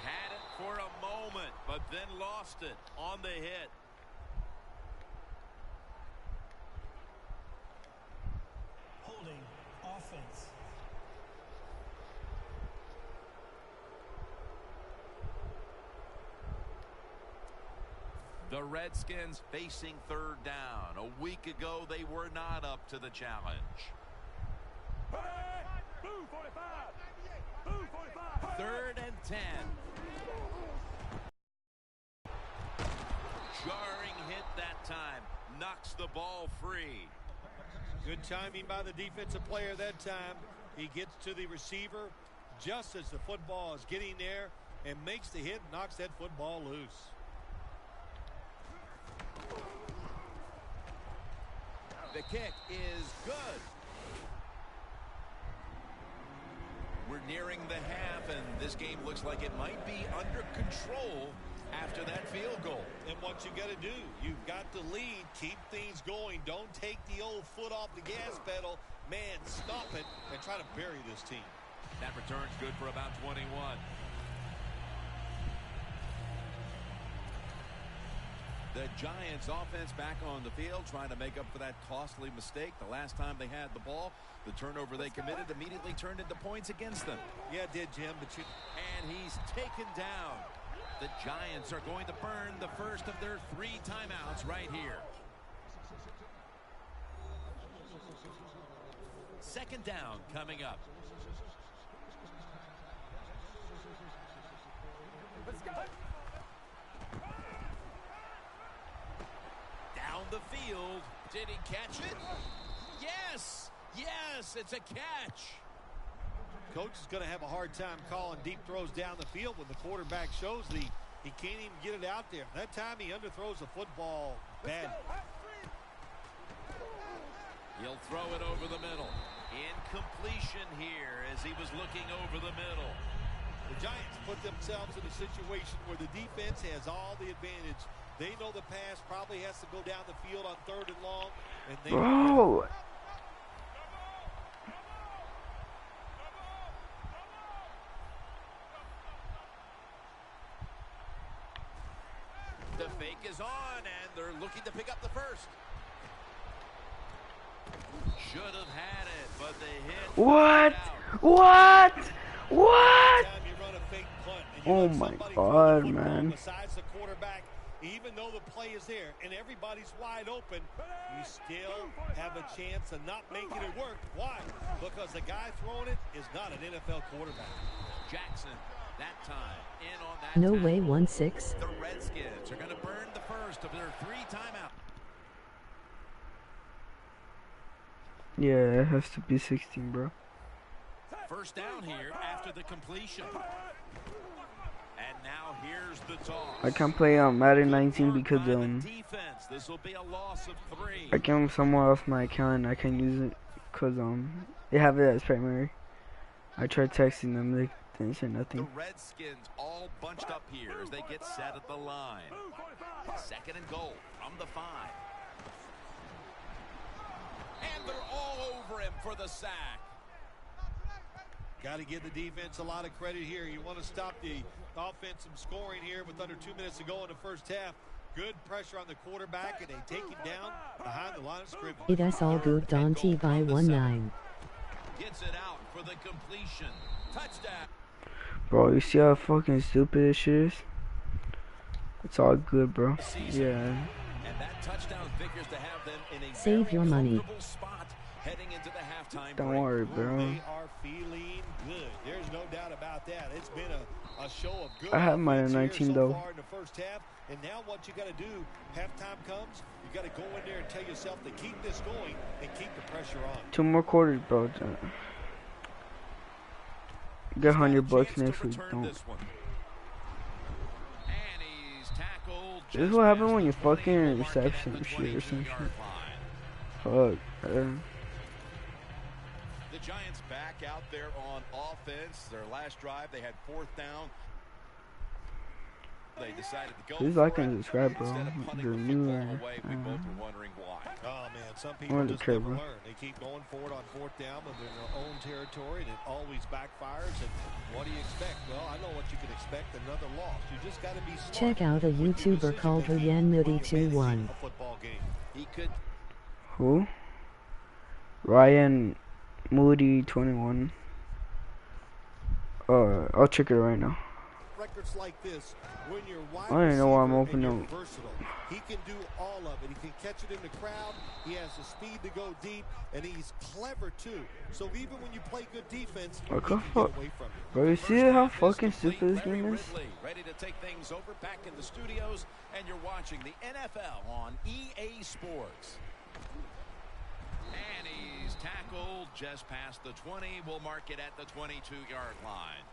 Had it for a moment, but then lost it on the hit. Holding offense. The Redskins facing third down. A week ago, they were not up to the challenge. 3rd and 10. Jarring hit that time. Knocks the ball free. Good timing by the defensive player that time. He gets to the receiver just as the football is getting there and makes the hit, knocks that football loose. The kick is good. We're nearing the half, and this game looks like it might be under control after that field goal. And what you got to do, you've got to lead, keep things going. Don't take the old foot off the gas pedal. Man, stop it and try to bury this team. That return's good for about 21. The Giants offense back on the field trying to make up for that costly mistake. The last time they had the ball, the turnover they committed immediately turned into points against them. Yeah, it did, Jim. But And he's taken down. The Giants are going to burn the first of their 3 timeouts right here. Second down coming up. Down the field. Did he catch it? Yes! Yes, it's a catch. Coach is going to have a hard time calling deep throws down the field when the quarterback shows he can't even get it out there. That time he underthrows the football bad. He'll throw it over the middle. Incompletion here as he was looking over the middle. The Giants put themselves in a situation where the defense has all the advantage. They know the pass probably has to go down the field on 3rd and long. And they Bro. The fake is on, and they're looking to pick up the first. Should have had it, but they hit. What? What? What? Time you run a fake punt and you Oh let my somebody God, throw the football man. besides the quarterback, even though the play is there and everybody's wide open, you still have a chance of not making it work. Why? Because the guy throwing it is not an NFL quarterback. Jackson, that time, in on that No tackle. way 1-6. The Redskins are going to burn the first of their 3 timeouts. Yeah, it has to be 16, bro. First down here after the completion. And now here's the toss. I can't play on Madden 19 because defense. This will be a loss of 3. I came somewhere else my account and I can't use it because they have it as primary. I tried texting them, they didn't say The nothing. Redskins all bunched up here as they get set at the line. 2nd and goal from the 5. And they're all over him for the sack. Got to give the defense a lot of credit here. You want to stop the offense from scoring here with under 2 minutes to go in the first half. Good pressure on the quarterback, and they take him down behind the line of scrimmage. It is all good on T by 1-9. Gets it out for the completion. Touchdown. Bro, you see how fucking stupid this shit is? It's all good, bro. Yeah. And that touchdown figures to have them in a Save very your money. comfortable spot heading into the halftime Don't break. worry, bro. They are feeling good. There's no doubt about that. It's been a show of good. I have mine at offense here 19 so though. far in the first half. And now what you got to do, halftime comes, you got to go in there and tell yourself to keep this going and keep the pressure on. 2 more quarters, bro. Get $100 next week. Don't. This one. And he's tackled. This is what happened when you fucking reception shit or some shit. Fuck. The Giants back out there on offense. Their last drive, they had 4th down. They decided to go. Please like and for it. subscribe, bro. Instead of punting You're the new. football away, we both were wondering why. Oh, man, some people Wanted to just trade, never bro. learn. They keep going forward on 4th down when they're in their own territory, and it always backfires. And what do you expect? Well, I know what you can expect, another loss. You just got to be smart. Check out a with your YouTuber decision called making Ryan when Moody you're managing 21. a football game. He could. Who? Ryan Moody 21. I'll check it right now. Records like this, when you're wide I don't know why I'm receiver and opening you're versatile, he can do all of it. He can catch it in the crowd. He has the speed to go deep, and he's clever too. So even when you play good defense, What he the can fuck? get away from you. Bro, you see how fucking stupid this Larry game is? Ridley, ready to take things over back in the studios, and you're watching the NFL on EA Sports. And he's tackled just past the 20. We'll mark it at the 22-yard line.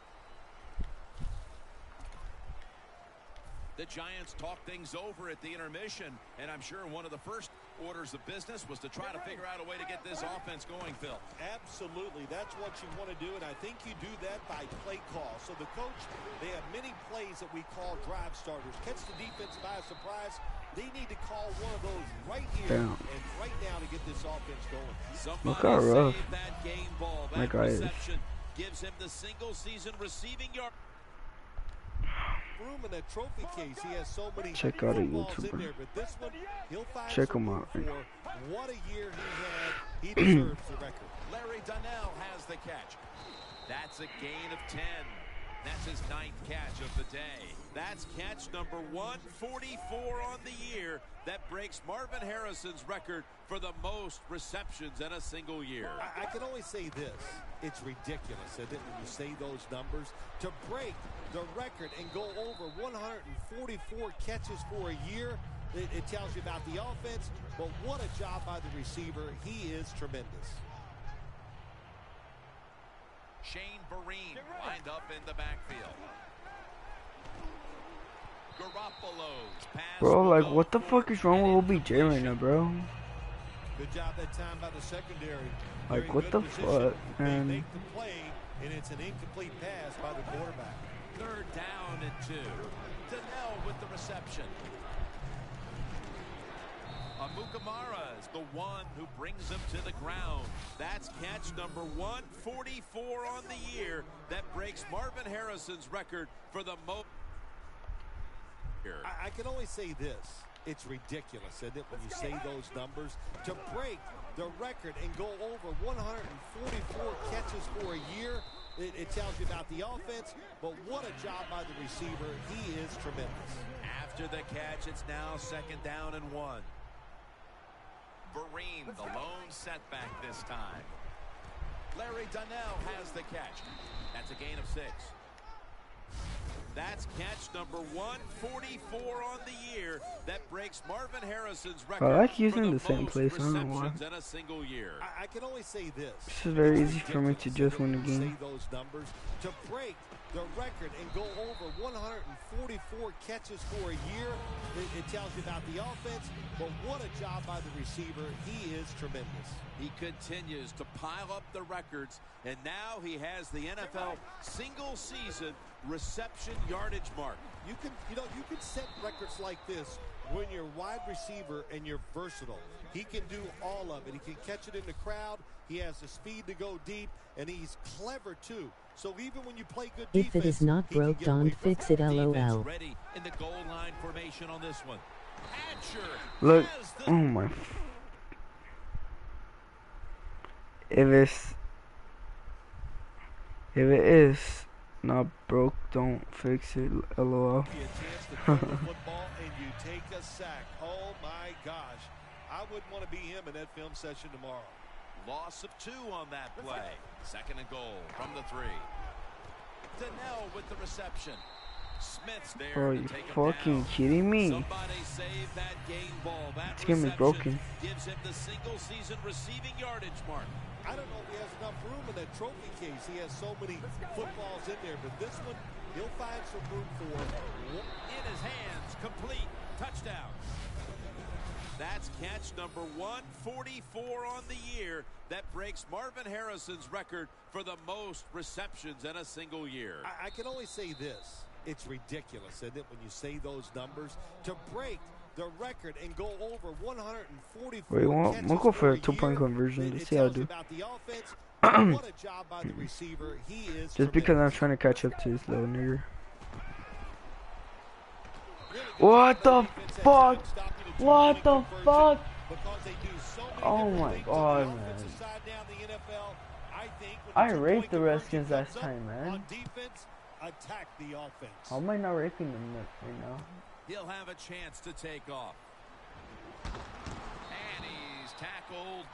The Giants talk things over at the intermission, and I'm sure one of the first orders of business was to try to figure out a way to get this offense going, Phil. Absolutely. That's what you want to do, and I think you do that by play call. So the coach, they have many plays that we call drive starters. Catch the defense by surprise. They need to call one of those right here and right now to get this offense going. Look how rough Saved that game ball. my That guy is. reception gives him the single-season receiving yard. Room in that trophy case, he has so many Check out a footballs in YouTuber. there, but this one, he'll find Check some him room out. for what a year he had. He deserves the record. Larry Donnell has the catch. That's a gain of 10. That's his 9th catch of the day. That's catch number 144 on the year. That breaks Marvin Harrison's record for the most receptions in a single year. I can only say this. It's ridiculous, isn't it, when you say those numbers? To break the record and go over 144 catches for a year, it tells you about the offense, but what a job by the receiver. He is tremendous. Shane Vereen lined up in the backfield. Garoppolo's pass. Bro, will like, go what the for fuck is wrong with OBJ right now, bro? Good job that time by the secondary. Like, Very what good the position. fuck, They man? make the play, and it's an incomplete pass by the quarterback. 3rd down and 2. Donnell with the reception. Amukamara is the one who brings him to the ground. That's catch number 144 on the year. That breaks Marvin Harrison's record for the most. I can only say this. It's ridiculous, isn't it, when you say those numbers? To break the record and go over 144 catches for a year, it tells you about the offense, but what a job by the receiver. He is tremendous. After the catch, it's now 2nd down and 1. Vereen, the lone setback this time. Larry Donnell has the catch. That's a gain of 6. That's catch number 144 on the year. That breaks Marvin Harrison's I record. like using for the same most place. I don't know why. receptions in a single year. I can only say this. This is very easy for me to just win the Say game. those numbers. To break the record and go over 144 catches for a year, it tells you about the offense, but what a job by the receiver. He is tremendous. He continues to pile up the records, and now he has the NFL single-season reception yardage mark. You can set records like this when you're wide receiver and you're versatile. He can do all of it. He can catch it in the crowd. He has the speed to go deep, and he's clever too. So even when you play good defense, If it is not he can broke, get don't away from fix it. it, Defense lol. ready in the goal line formation on this one. Hatcher Look, has the oh my. If it is not broke, don't fix it, lol. Give you a chance to throw the football and you take a sack. Oh my gosh. I wouldn't want to be him in that film session tomorrow. Loss of 2 on that play. 2nd and goal from the 3. Donnell with the reception. Smith's there Bro, to you take him fucking down. kidding me? Somebody save that game ball. That It's gonna be reception broken. gives him the single-season receiving yardage mark. I don't know if he has enough room in that trophy case. He has so many footballs in there, but this one, he'll find some room for. In his hands, complete, touchdown. That's catch number 144 on the year. That breaks Marvin Harrison's record for the most receptions in a single year. I can only say this. It's ridiculous, isn't it, when you say those numbers? To break the record and go over 144 Wait, we'll catches go for a a 2-point year, conversion. it Let's see how I tells you do. about the offense. What a job by the receiver. He is Just because I'm tremendous. trying to catch up to this little nigger. Really good What job the by defense that fuck? time, stopping a What the two-point fuck? conversion because they do so many Oh different my things God, on the man. offensive side now in the NFL. I think when I the raped two-point the Redskins conversion last comes up time, man. on defense, attack the offense. How am I not raping them right now? He'll have a chance to take off. And he's tackled.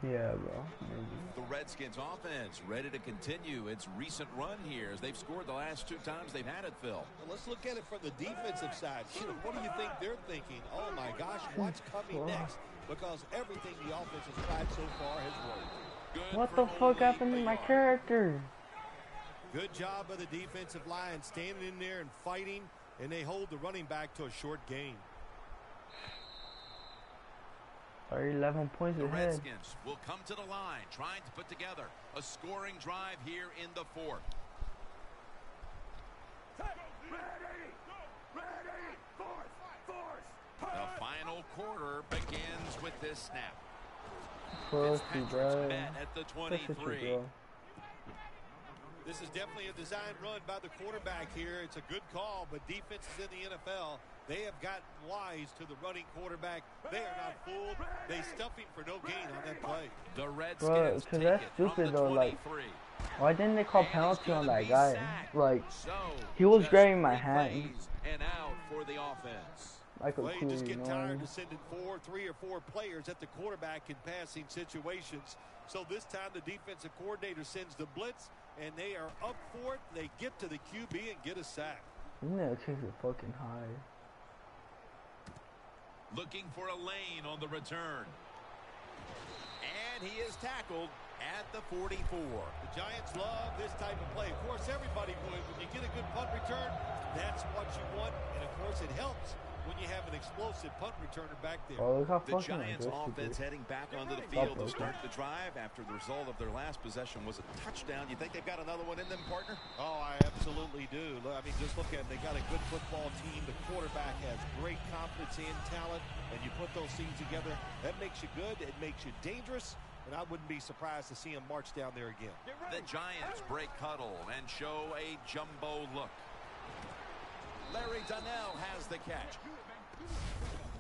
Yeah, bro. Maybe. The Redskins offense ready to continue its recent run here as they've scored the last 2 times they've had it, Phil. Well, let's look at it from the defensive side. What do you think they're thinking? Oh my gosh, what's coming next? Because everything the offense has tried so far has worked. Good What for the fuck only happened to a my yard. character? Good job by the defensive line standing in there and fighting. and they hold the running back to a short gain. Are 11 points The ahead. Redskins will come to the line, trying to put together a scoring drive here in the fourth. The final quarter begins with this snap. Pussy, bro. Met at the Pussy, 23. bro. This is definitely a design run by the quarterback here. It's a good call, but defenses in the NFL, they have gotten wise to the running quarterback. They are not fooled. They stuff him for no gain on that play. The Redskins take that's it from stupid the though. Like, 23. why didn't they call And he's penalty on gonna that be guy? sacked. Like, So, he was just grabbing my 3 hand. plays and out for the offense. like a Well, you cool, just you get know. tired of sending 3 or 4 players at the quarterback in passing situations. So this time the defensive coordinator sends the blitz, and they are up for it. They get to the QB and get a sack. You know, kicks it fucking high. Looking for a lane on the return. And he is tackled at the 44. The Giants love this type of play. Of course, everybody would. When you get a good punt return, that's what you want. And, of course, it helps when you have an explosive punt returner back there. Oh, look how The fucking Giants aggressive offense it is. heading back onto the field to start the drive after the result of their last possession was a touchdown. You think they've got another one in them, partner? Oh, I absolutely do. I mean, just look at it. They got a good football team. The quarterback has great confidence and talent, and you put those things together, that makes you good. It makes you dangerous, and I wouldn't be surprised to see him march down there again. The Giants break huddle and show a jumbo look. Larry Donnell has the catch.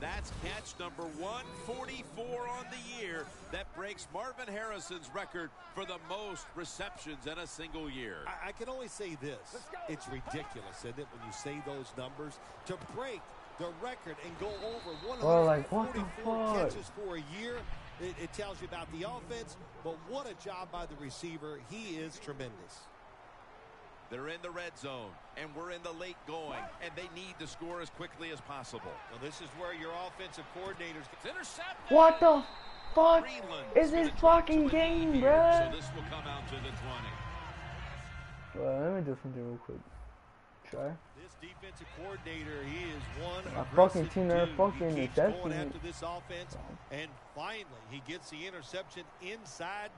That's catch number 144 on the year. That breaks Marvin Harrison's record for the most receptions in a single year. I can only say this. It's ridiculous, isn't it, when you say those numbers? To break the record and go over 144 like, what the fuck? catches for a year, it tells you about the offense, but what a job by the receiver. He is tremendous. They're in the red zone, and we're in the late going, and they need to score as quickly as possible. Well, this is where your offensive coordinators... It's intercepted. What the fuck Greenland's is this gonna drop fucking to a knee game, here, bruh? So this will come out to the 20. Well, let me do something real quick. Try. This defensive coordinator, he is one My aggressive fucking team, they're dude. fucking He keeps going intercepting after me. this offense, and finally he gets the interception inside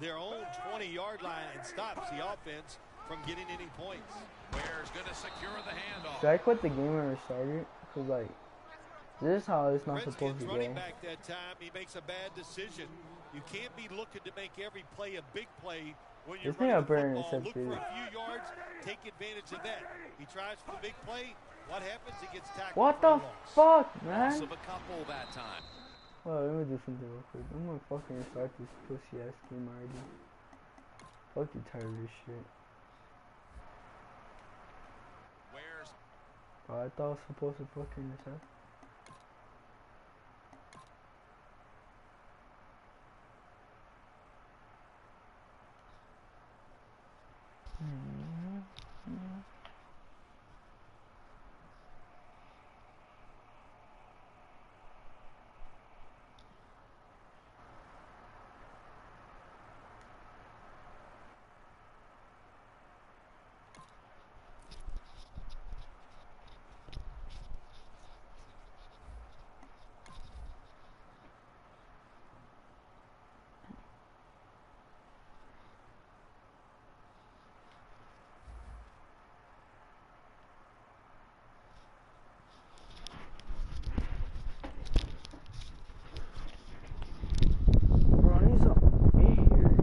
their own 20-yard line and stops the offense from getting any points. Ware's going to secure the handoff. Should I quit the game when it started? Cause like, this is how it's not supposed Redskins to running go. back that time, he makes a bad decision. You can't be looking to make every play a big play when you're This thing running up the there football. Look intercepted. for a few yards, take advantage of that. He tries for the big play. What happens? He gets tackled. What for a the loss. fuck, Loss man? of a couple that time. Well, let me do something real quick. I'm gonna fucking start this pussy ass game already. Fucking tired of this shit. Ware's Oh, I thought I was supposed to fucking intercept. Bro, I need some air.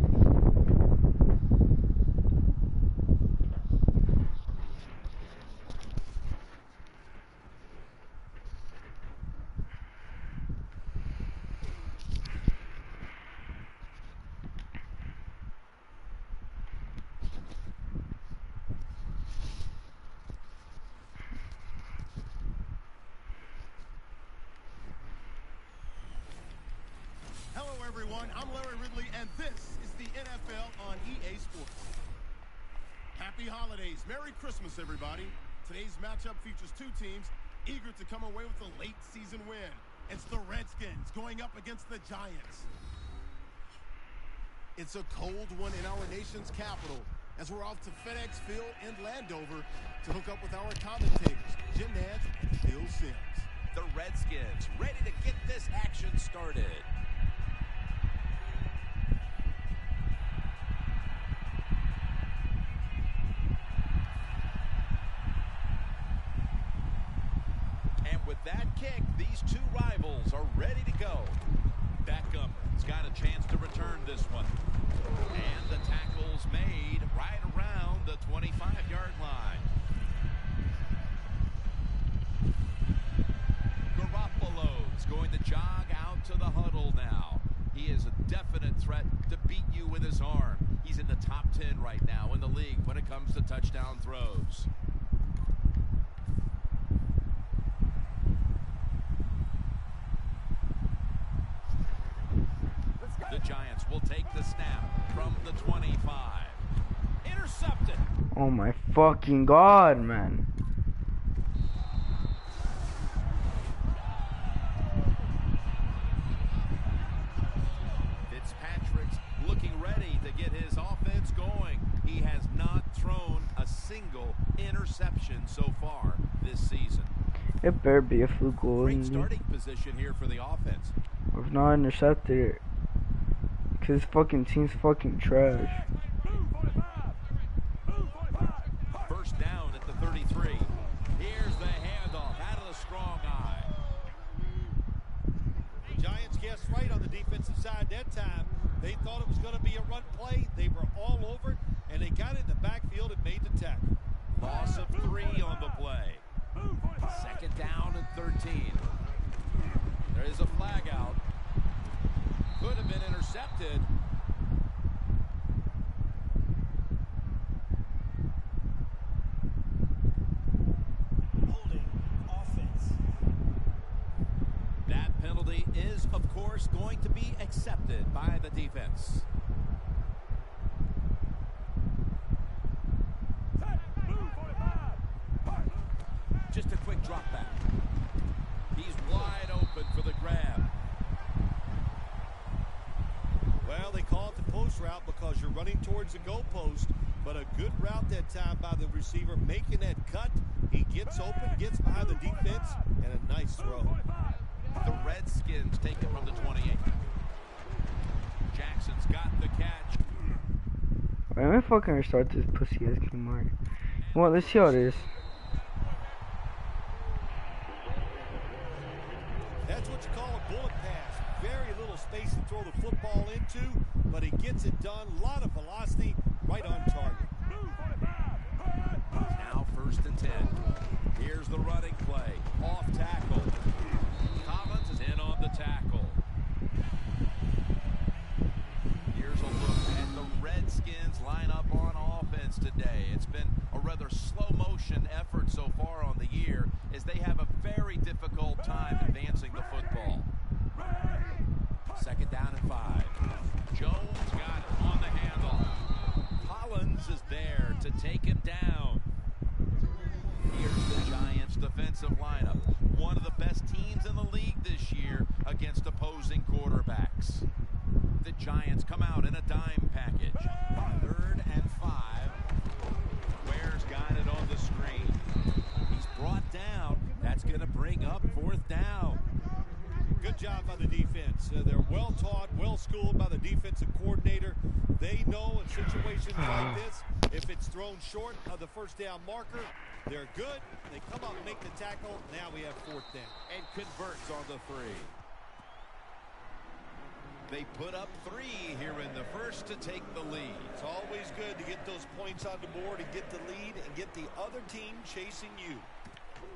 Hello, everyone. I'm Larry Ridley, and this is the NFL on EA Sports. Happy holidays. Merry Christmas, everybody. Today's matchup features two teams eager to come away with a late season win. It's the Redskins going up against the Giants. It's a cold one in our nation's capital, as we're off to FedEx Field in Landover to hook up with our commentators, Jim Nance and Bill Sims. The Redskins ready to get this action started. And with that kick, these two rivals are ready to go. Beckham's got a chance to return this one. And the tackle's made right around the 25-yard line. Garoppolo's going to jog out to the huddle now. He is a definite threat to beat you with his arm. He's in the top 10 right now in the league when it comes to touchdown throws. The Giants will take the snap from the 25. Intercepted. Oh my fucking god, man. Fitzpatrick's looking ready to get his offense going. He has not thrown a single interception so far this season. It better be a fluke goal. Great starting position here for the offense. If not intercepted it. Cause this fucking team's fucking trash. First down at the 33. Here's the handoff out of the strong eye. The Giants guessed right on the defensive side that time. They thought it was going to be a run play. They were all over it, and they got it in the backfield and made the tackle. Loss of 3 on the play. Second down and 13. There is a flag out. Could have been intercepted. Holding offense. That penalty is, of course, going to be accepted by the defense. Just a quick drop back. He's wide open for the grab. Well, they call it the post route because you're running towards the goal post, but a good route that time by the receiver making that cut. He gets open, gets behind the defense, and a nice throw. The Redskins take it from the 28. Jackson's got the catch. Let me fucking restart this pussy ass game, alright. Well, let's see how it is. That's what you call a bullet pass. Very little space to throw the football into, but he gets it done. A lot of velocity, right on target. Now 1st and 10. Here's the running play. Off tackle. Collins is in on the tackle. Here's a look at the Redskins lineup on offense today. It's been a rather slow motion effort so far on the year as they have a very difficult time advancing the football. Second down and 5. Jones got it on the handoff. Collins is there to take him down. Here's the Giants' defensive lineup. One of the best teams in the league this year against opposing quarterbacks. The Giants come out in a dime package. 3rd and 5. Ware's got it on the screen. He's brought down. That's going to bring up 4th down. Good job by the defense. They're well taught, well schooled by the defensive coordinator. They know in situations like this, if it's thrown short of the first down marker, they're good. They come up and make the tackle. Now we have 4th down. And converts on the 3. They put up 3 here in the first to take the lead. It's always good to get those points on the board and get the lead and get the other team chasing you.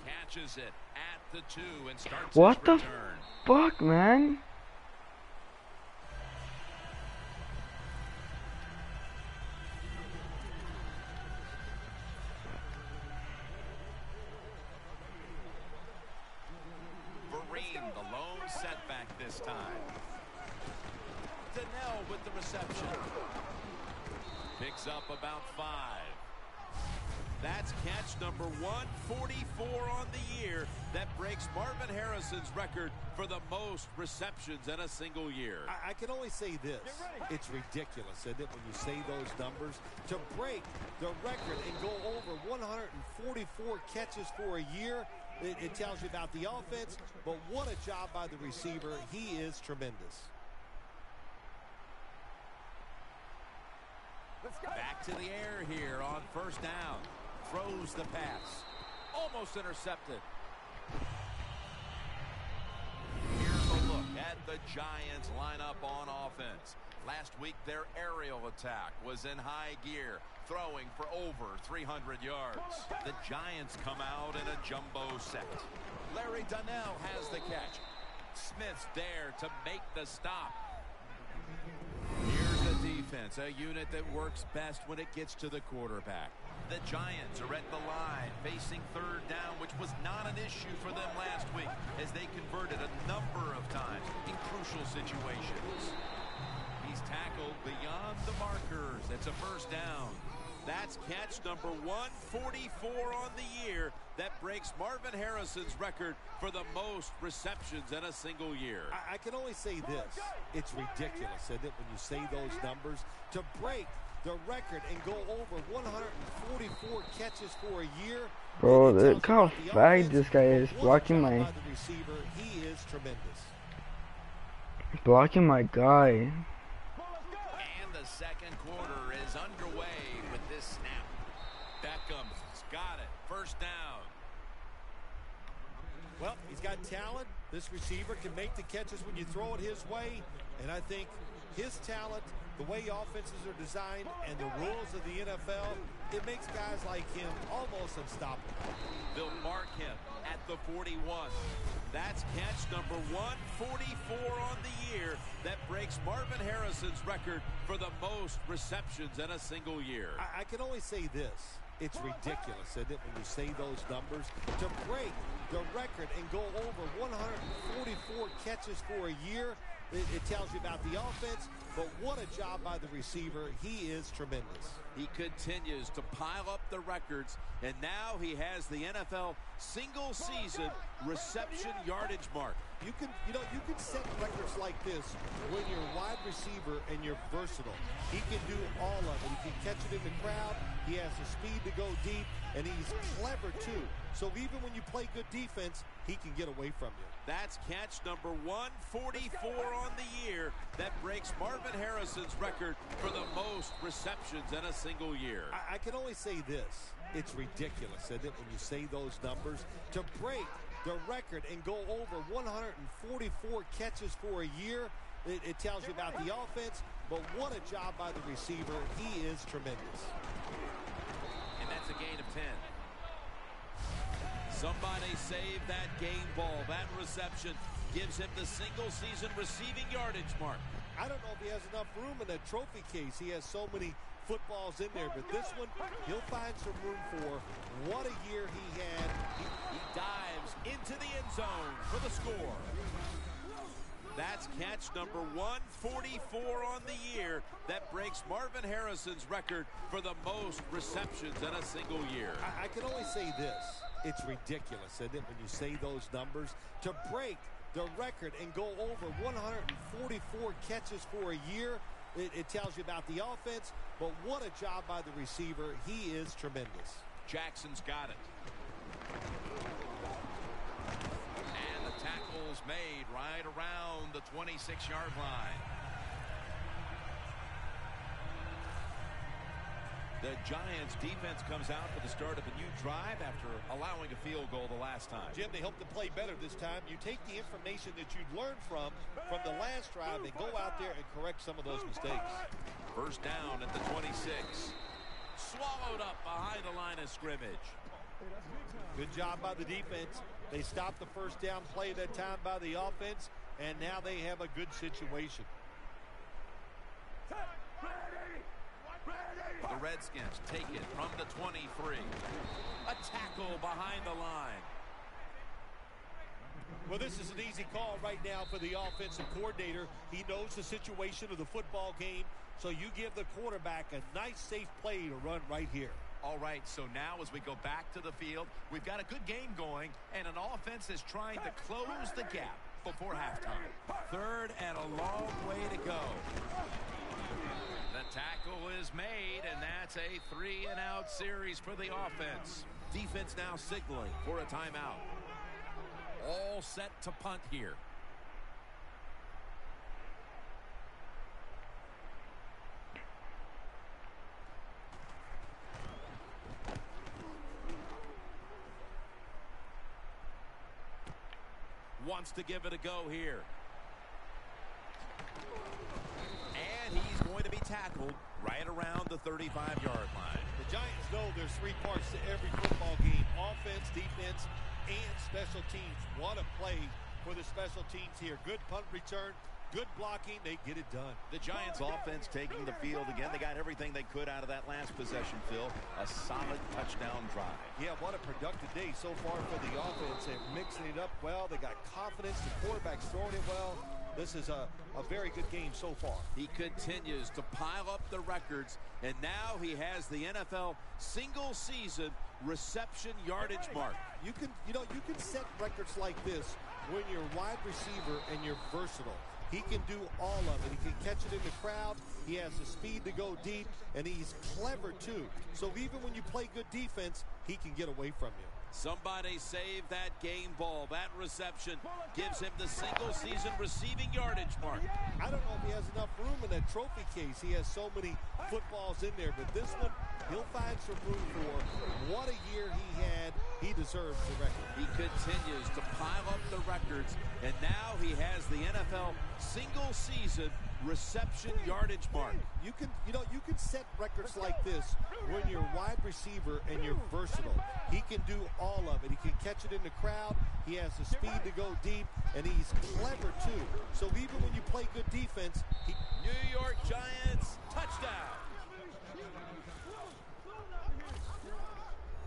Catches it at the 2 and starts What his the return. fuck, man? Vereen, the lone setback this time. Donnell with the reception. Picks up about 5. That's catch number 144 on the year. That breaks Marvin Harrison's record for the most receptions in a single year. I can only say this. It's ridiculous, isn't it, when you say those numbers? To break the record and go over 144 catches for a year, it tells you about the offense, but what a job by the receiver. He is tremendous. Back to the air here on first down. Throws the pass. Almost intercepted. Here's a look at the Giants lineup on offense. Last week, their aerial attack was in high gear, throwing for over 300 yards. The Giants come out in a jumbo set. Larry Donnell has the catch. Smith's there to make the stop. Here's the defense, a unit that works best when it gets to the quarterback. The Giants are at the line, facing third down, which was not an issue for them last week, as they converted a number of times in crucial situations. He's tackled beyond the markers. It's a first down. That's catch number 144 on the year. That breaks Marvin Harrison's record for the most receptions in a single year. I can only say this. It's ridiculous, isn't it, when you say those numbers? To break the record and go over 144 catches for a year. Bro, look how fag this guy is blocking my receiver. He is tremendous. Blocking my guy. And the second quarter is underway with this snap. Beckham's got it. First down. Well, he's got talent. This receiver can make the catches when you throw it his way. And I think his talent, the way offenses are designed, and the rules of the NFL, it makes guys like him almost unstoppable. They'll mark him at the 41. That's catch number 144 on the year. That breaks Marvin Harrison's record for the most receptions in a single year. I can only say this. It's ridiculous, isn't it, when you say those numbers? To break the record and go over 144 catches for a year, it tells you about the offense, but what a job by the receiver. He is tremendous. He continues to pile up the records, and now he has the NFL single-season reception yardage mark. You can set records like this when you're a wide receiver and you're versatile. He can do all of it. He can catch it in the crowd. He has the speed to go deep, and he's clever too. So even when you play good defense, he can get away from you. That's catch number 144 on the year. That breaks Marvin Harrison's record for the most receptions in a single year. I can only say this. It's ridiculous, isn't it, when you say those numbers? To break the record and go over 144 catches for a year, it tells you about the offense, but what a job by the receiver. He is tremendous. And that's a gain of 10. Somebody save that game ball. That reception gives him the single-season receiving yardage mark. I don't know if he has enough room in that trophy case. He has so many footballs in there, but this one he'll find some room for. What a year he had. He dives into the end zone for the score. That's catch number 144 on the year. That breaks Marvin Harrison's record for the most receptions in a single year. I can only say this. It's ridiculous, isn't it, when you say those numbers? To break the record and go over 144 catches for a year, it tells you about the offense, but what a job by the receiver. He is tremendous. Jackson's got it. And the tackle's made right around the 26-yard line. The Giants defense comes out for the start of a new drive after allowing a field goal the last time. Jim, they hope to play better this time. You take the information that you learned from the last drive and go out there and correct some of those mistakes. First down at the 26. Swallowed up behind the line of scrimmage. Good job by the defense. They stopped the first down play that time by the offense, and now they have a good situation. The Redskins take it from the 23. A tackle behind the line. Well, this is an easy call right now for the offensive coordinator. He knows the situation of the football game, so you give the quarterback a nice, safe play to run right here. All right, so now as we go back to the field, we've got a good game going, and an offense is trying to close the gap before halftime. 3rd and a long way to go. The tackle is made, and that's a 3-and-out series for the offense. Defense now signaling for a timeout. All set to punt here. Wants to give it a go here. And he's going to be tackled right around the 35-yard line. The Giants know there's 3 parts to every football game: offense, defense, and special teams. What a play for the special teams here. Good punt return, good blocking. They get it done. The Giants offense taking the field again. They got everything they could out of that last possession, Phil. A solid touchdown drive. Yeah, what a productive day so far for the offense. They're mixing it up well. They got confidence. The quarterback's throwing it well. This is a very good game so far. He continues to pile up the records, and now he has the NFL single-season reception yardage mark. You can set records like this when you're a wide receiver and you're versatile. He can do all of it. He can catch it in the crowd. He has the speed to go deep, and he's clever too. So even when you play good defense, he can get away from you. Somebody save that game ball. That reception gives him the single-season receiving yardage mark. I don't know if he has enough room in that trophy case. He has so many footballs in there, but this one, he'll find some room for. What a year he had. He deserves the record. He continues to pile up the records, and now he has the NFL single-season reception yardage mark. You can set records like this when you're a wide receiver and you're versatile. He can do all of it. He can catch it in the crowd. He has the speed to go deep, and he's clever too. So even when you play good defense, New York Giants touchdown.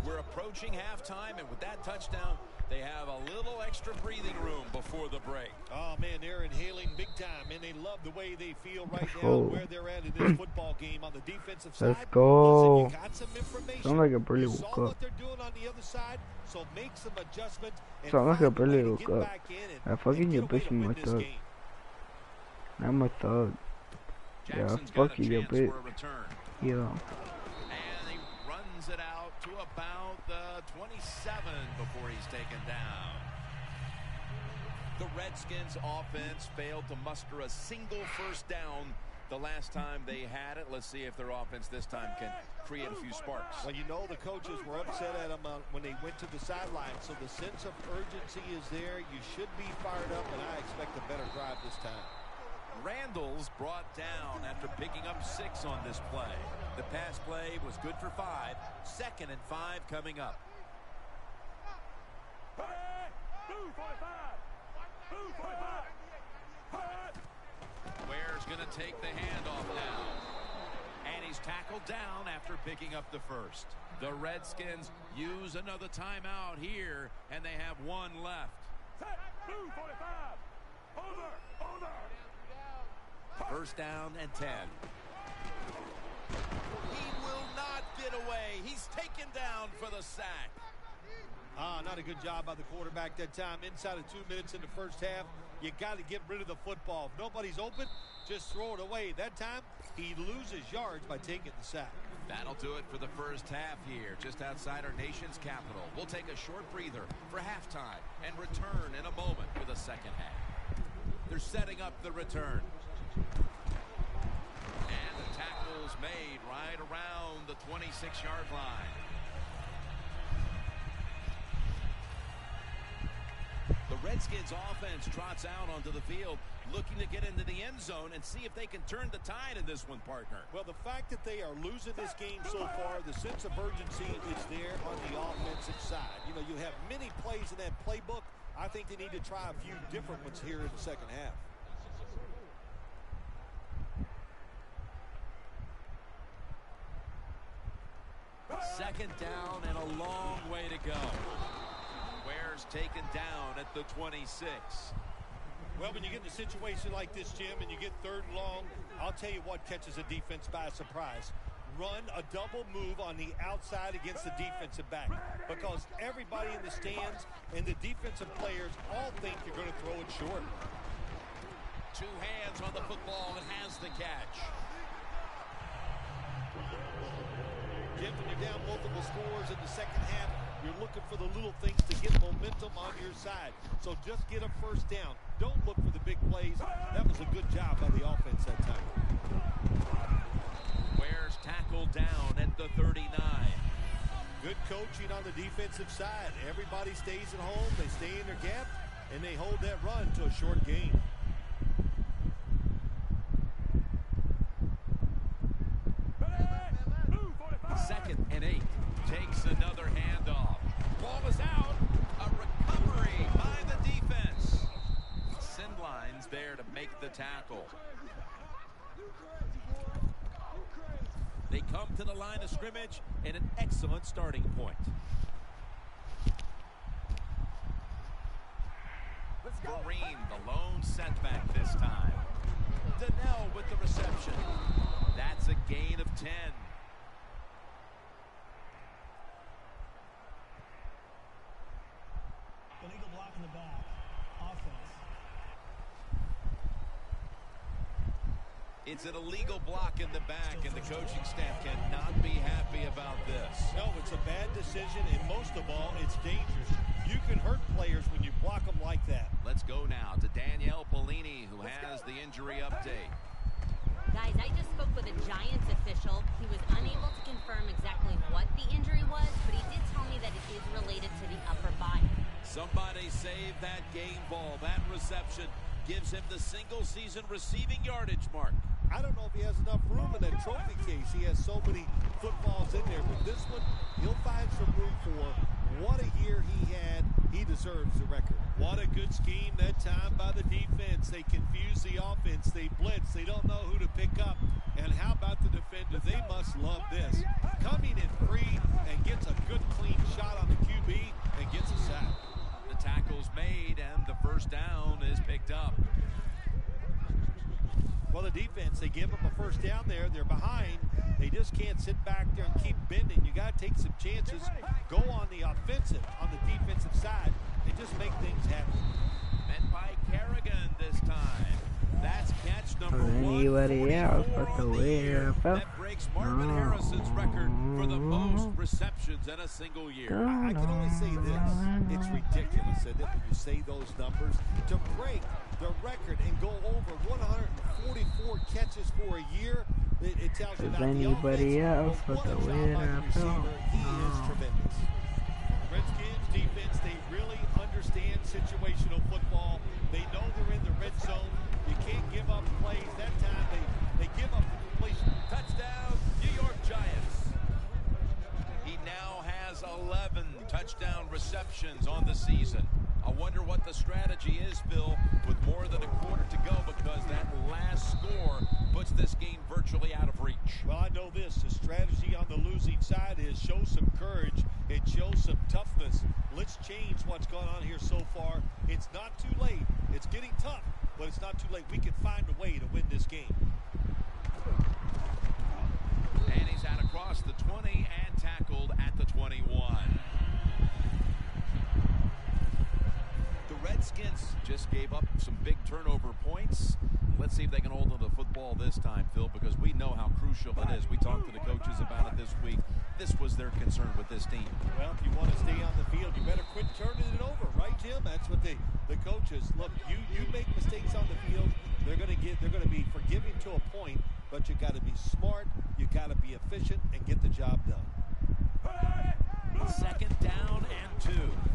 We're approaching halftime, and with that touchdown, they have a little extra breathing room before the break. Oh, man, they're inhaling big time, and they love the way they feel right now, where they're at in this football game on the defensive side. Let's go. Listen, you got some information. Sound like I barely You saw woke what up. they're doing on the other side, so make some adjustments. And Sound like I find a way barely to woke get up. back in and I fucking get you a way bitch to me win my this thug. game. I'm a thug. Yeah, Jackson's fuck got a you, you chance bitch. for a return. Yeah. And he runs it out to about the 27 before he's taken down. The Redskins offense failed to muster a single first down the last time they had it. Let's see if their offense this time can create a few sparks. Well, you know the coaches were upset at them when they went to the sideline, so the sense of urgency is there. You should be fired up, and I expect a better drive this time. Randall's brought down after picking up 6 on this play. The pass play was good for 5. 2nd and 5 coming up. Ware's going to take the handoff now. And he's tackled down after picking up the first. The Redskins use another timeout here, and they have 1 left. First down and 10. He will not get away. He's taken down for the sack. Not a good job by the quarterback that time. Inside of 2 minutes in the first half, you got to get rid of the football. If nobody's open, just throw it away. That time, he loses yards by taking the sack. That'll do it for the first half here, just outside our nation's capital. We'll take a short breather for halftime and return in a moment for the second half. They're setting up the return. And the tackle's made right around the 26-yard line. The Redskins offense trots out onto the field, looking to get into the end zone and see if they can turn the tide in this one, partner. Well, the fact that they are losing this game so far, the sense of urgency is there on the offensive side. You know, you have many plays in that playbook. I think they need to try a few different ones here in the second half. Second down and a long way to go. Ware's taken down at the 26. Well, when you get in a situation like this, Jim, and you get 3rd and long, I'll tell you what catches a defense by surprise. run a double move on the outside against the defensive back, because everybody in the stands and the defensive players all think you're going to throw it short. Two hands on the football and has the catch. Jim, when you're down multiple scores in the second half, you're looking for the little things to get momentum on your side. So just get a first down. Don't look for the big plays. That was a good job by the offense that time. Ware's tackled down at the 39. Good coaching on the defensive side. Everybody stays at home. They stay in their gap, and they hold that run to a short gain. Second and 8. Takes another handoff. Ball is out. A recovery by the defense. Sindline's there to make the tackle. They come to the line of scrimmage in an excellent starting point. Vereen, the lone setback this time. Donnell with the reception. That's a gain of 10. Illegal block in the back. Offense. It's an illegal block in the back, and the coaching staff cannot be happy about this. No, it's a bad decision, and most of all, it's dangerous. You can hurt players when you block them like that. Let's go now to Danielle Bellini, who has the injury update. Guys, I just spoke with a Giants official. He was unable to confirm exactly what the injury was, but he did tell me that it is related to the upper body. Somebody save that game ball. That reception gives him the single-season receiving yardage mark. I don't know if he has enough room in that trophy case. He has so many footballs in there, but this one, he'll find some room for. What a year he had. He deserves the record. What a good scheme that time by the defense. They confuse the offense. They blitz. They don't know who to pick up. And how about the defender? They must love this. Coming in free and gets a good clean shot on the QB and gets a sack. The tackle's made and the first down is picked up. Well, the defense, they give them a first down there. They're behind. They just can't sit back there and keep bending. You got to take some chances. Go on the offensive, on the defensive side, and just make things happen. Met by Kerrigan this time. That's catch number anybody else but the way that breaks Marvin Harrison's record for the most receptions in a single year. I can only say this. It's ridiculous, isn't it, when you say those numbers? To break the record and go over 144 catches for a year, it tells you about anybody the else but the way receiver. He is tremendous. Redskins defense, they really understand situational football. They know they're in the red zone. You can't give up plays. That time they give up the completion. Touchdown, New York Giants. He now has 11 touchdown receptions on the season. I wonder what the strategy is, Phil, with more than a quarter to go, because that last score puts this game virtually out of reach. Well, I know this. The strategy on the losing side is show some courage and show some toughness. Let's change what's gone on here so far. It's not too late. It's getting tough, but it's not too late. We can find a way to win this game. And he's out across the 20 and tackled at the 21. The Redskins just gave up some big turnover points. Let's see if they can hold on to the football this time, Phil, because we know how crucial it is. We talked to the coaches about it this week. This was their concern with this team. Well, if you want to stay on the field, you better quit turning it over, right, Jim? That's what the coaches look. You make mistakes on the field, they're going to be forgiving to a point, but you got to be smart, you got to be efficient, and get the job done. Second down and 2.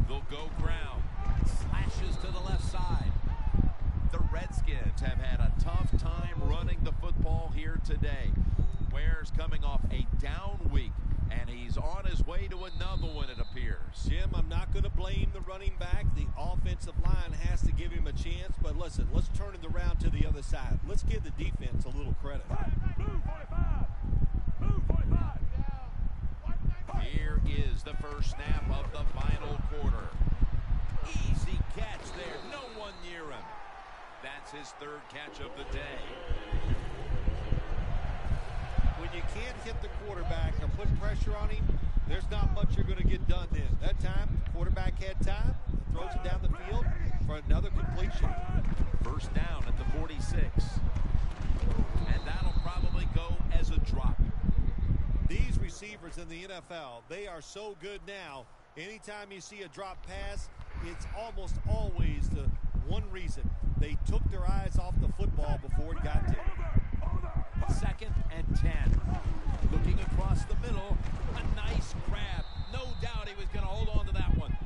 They'll go ground. Slashes to the left side. The Redskins have had a tough time running the football here today. Ware's coming off a down week, and he's on his way to another one, it appears. Jim, I'm not going to blame the running back. The offensive line has to give him a chance, but listen, let's turn it around to the other side. Let's give the defense a little credit. Here is the first snap of the final quarter. Easy catch there. No one near him. That's his third catch of the day. When you can't hit the quarterback, pressure on him, there's not much you're going to get done then. That time, the quarterback had time, throws it down the field for another completion. First down at the 46. And that'll probably go as a drop. These receivers in the NFL, they are so good now. Anytime you see a drop pass, it's almost always the one reason. They took their eyes off the football before it got there. 2nd and 10. Looking across the middle. A nice grab. No doubt he was going to hold on to that one.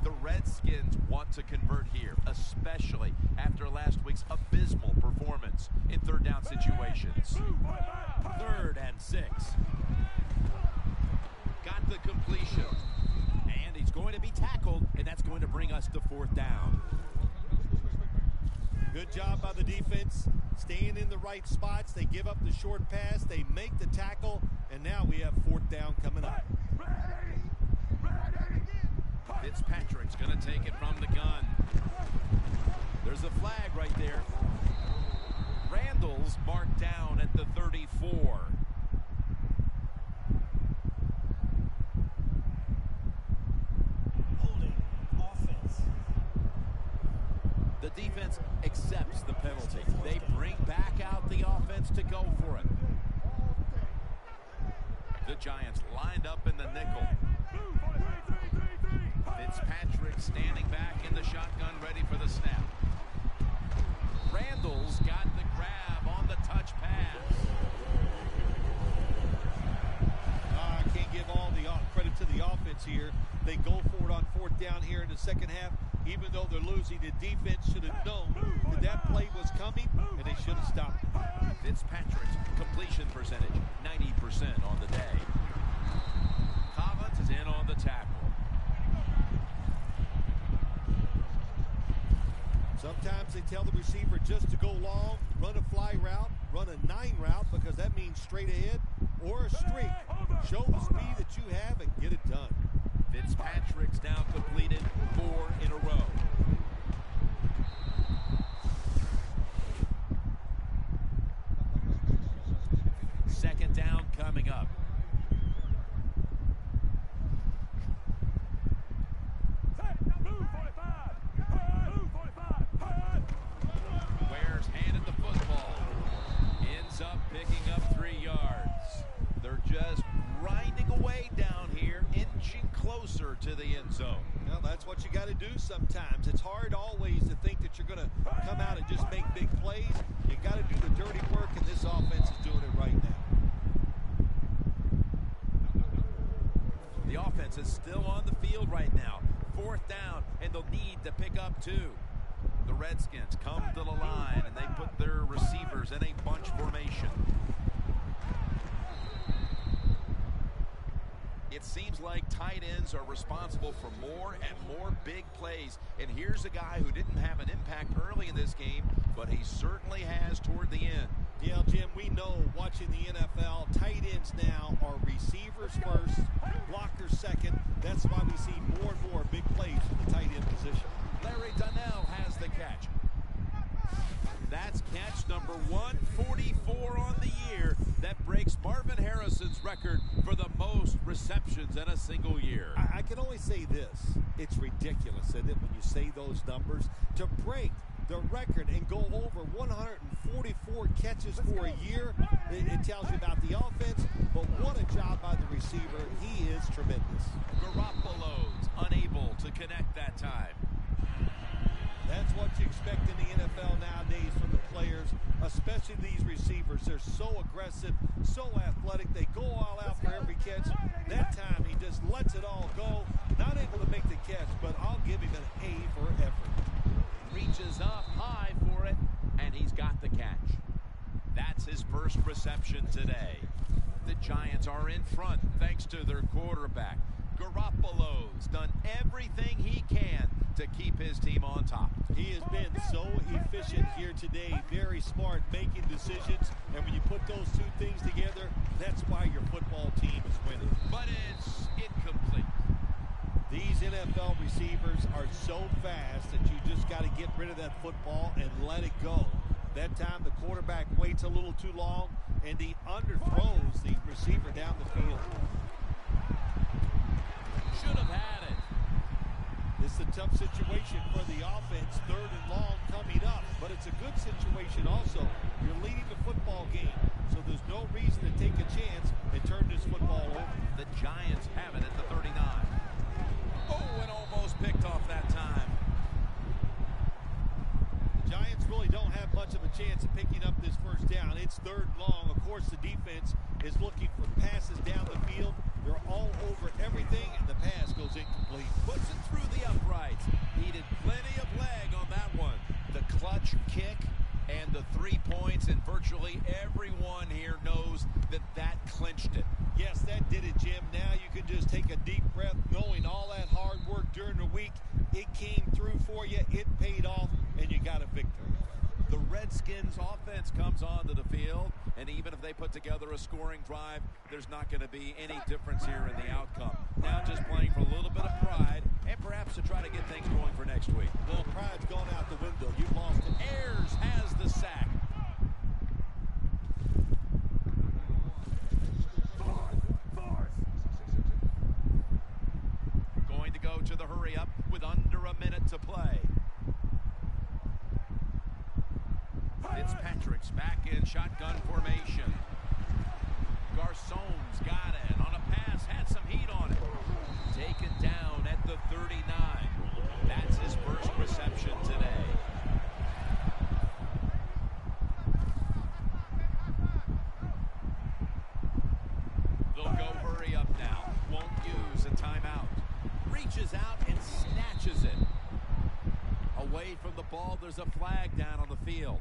The Redskins want to convert here, especially after last week's abysmal performance in third down situations. 3rd and 6. Got the completion. And he's going to be tackled, and that's going to bring us to 4th down. Good job by the defense, staying in the right spots. They give up the short pass, they make the tackle, and now we have 4th down coming up. Fitzpatrick's going to take it from the gun. There's a flag right there. Randall's marked down at the 34. Holding offense. The defense accepts the penalty. They bring back out the offense to go for it. The Giants lined up in the nickel. Fitzpatrick standing back in the shotgun, ready for the snap. Randall's got the grab on the touch pass. I can't give all the credit to the offense here. They go for it on 4th down here in the second half. Even though they're losing, the defense should have known that play was coming, and they should have stopped it. Fitzpatrick's completion percentage, 90% on the day. Collins is in on the tackle. Sometimes they tell the receiver just to go long, run a fly route, run a 9 route, because that means straight ahead, or a streak. Show the speed that you have and get it done. Fitzpatrick's now completed 4 in a row. Second down coming up. Ware's handed the football. Ends up picking up 3 yards. They're just grinding away down here, inching closer to the end zone. Well, that's what you got to do sometimes. It's hard always to think that you're going to come out and just make big plays. You got to do the dirty work, and this offense is doing it right now. The offense is still on the field right now. 4th down, and they'll need to pick up 2. The Redskins come to the line, and they put their receivers in a bunch formation. It seems like tight ends are responsible for more and more big plays. And here's a guy who didn't have an impact early in this game, but he certainly has toward the end. Yeah, Jim, we know watching the NFL, tight ends now are receivers first, blockers second. That's why we see more and more big plays from the tight end position. Larry Donnell has the catch. That's catch number 144 on the year. That breaks Marvin Harrison's record for the most receptions in a single year. I can only say this. It's ridiculous, isn't it, when you say those numbers? To break the record and go over 144 catches for a year, it tells you about the offense, but what a job by the receiver. He is tremendous. Garoppolo's unable to connect that time. That's what you expect in the NFL nowadays from the players, especially these receivers. They're so aggressive, so athletic. They go all out for every catch. That time, he just lets it all go. Not able to make the catch, but I'll give him an A for effort. Reaches up high for it, and he's got the catch. That's his first reception today. The Giants are in front thanks to their quarterback. Garoppolo's done everything he can to keep his team on top. He has been so efficient here today, very smart, making decisions, and when you put those two things together, that's why your football team is winning. But it's incomplete. These NFL receivers are so fast that you just got to get rid of that football and let it go. That time the quarterback waits a little too long, and he underthrows the receiver down the field. Should have had it. It's a tough situation for the offense, 3rd and long coming up, but it's a good situation also. You're leading the football game, so there's no reason to take a chance and turn this football over. The Giants have it at the 39. Oh, and almost picked off that time. The Giants really don't have much of a chance of picking up this first down. It's 3rd and long. Of course, the defense is looking for passes down the field. They're all over everything, and the pass goes incomplete. Puts it through the uprights. Needed plenty of leg on that one. The clutch kick and the 3 points, and virtually everyone here knows that that clinched it. Yes, that did it, Jim. Now you can just take a deep breath knowing all that hard work during the week, it came through for you, it paid off, and you got a victory. The Redskins offense comes onto the field, and even if they put together a scoring drive, there's not going to be any difference here in the outcome. Now just playing for a little bit of pride, and perhaps to try to get things going for next week. Well, pride's gone out the window. You've lost it. Ayers has the sack. Going to go to the hurry-up with under a minute to play. Fitzpatrick's back in shotgun formation. Garcon's got it on a pass, had some heat on it. Taken down at the 39. That's his first reception today. They'll go hurry up now. Won't use a timeout. Reaches out and snatches it. Away from the ball, there's a flag down on the field.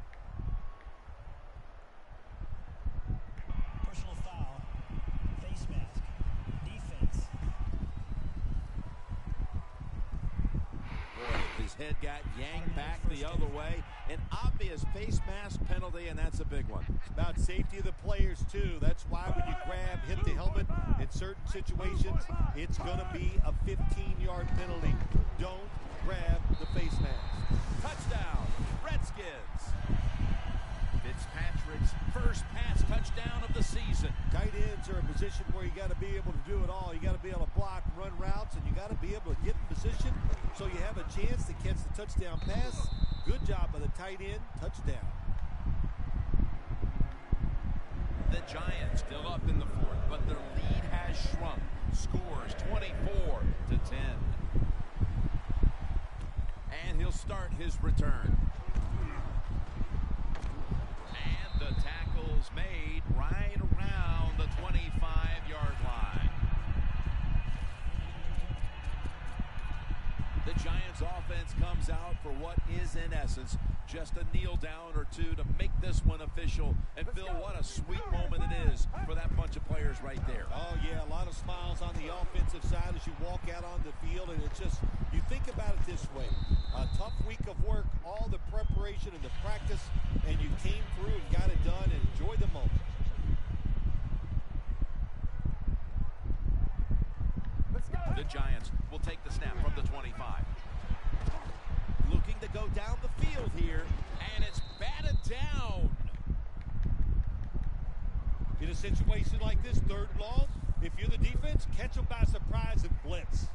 Personal foul. Face mask. Defense. Boy, his head got yanked back the other way. An obvious face mask penalty, and that's a big one. It's about safety of the players, too. That's why when you grab, hit the helmet, in certain situations, it's going to be a 15-yard penalty. Don't grab the face mask. Touchdown, Redskins. Fitzpatrick's first pass touchdown of the season. Tight ends are a position where you got to be able to do it all. You got to be able to block, run routes, and you got to be able to get in position so you have a chance to catch the touchdown pass. Good job by the tight end. Touchdown. The Giants still up in the 4th, but their lead has shrunk. Scores 24-10. And he'll start his return. And the tackle's made right around the 25-yard line. The Giants offense comes out for what is in essence just a kneel down or two to make this one official. And Phil, what a sweet moment it is for that bunch of players right there. Oh yeah, a lot of smiles on the offensive side as you walk out on the field, and it's just, you think about it this way, a tough week of work, all the preparation and the practice, and you came through and got it done, and enjoy the moment. The Giants will take the snap from the 25. Looking to go down the field here, and it's batted down. In a situation like this, 3rd and long, if you're the defense, catch them by surprise and blitz.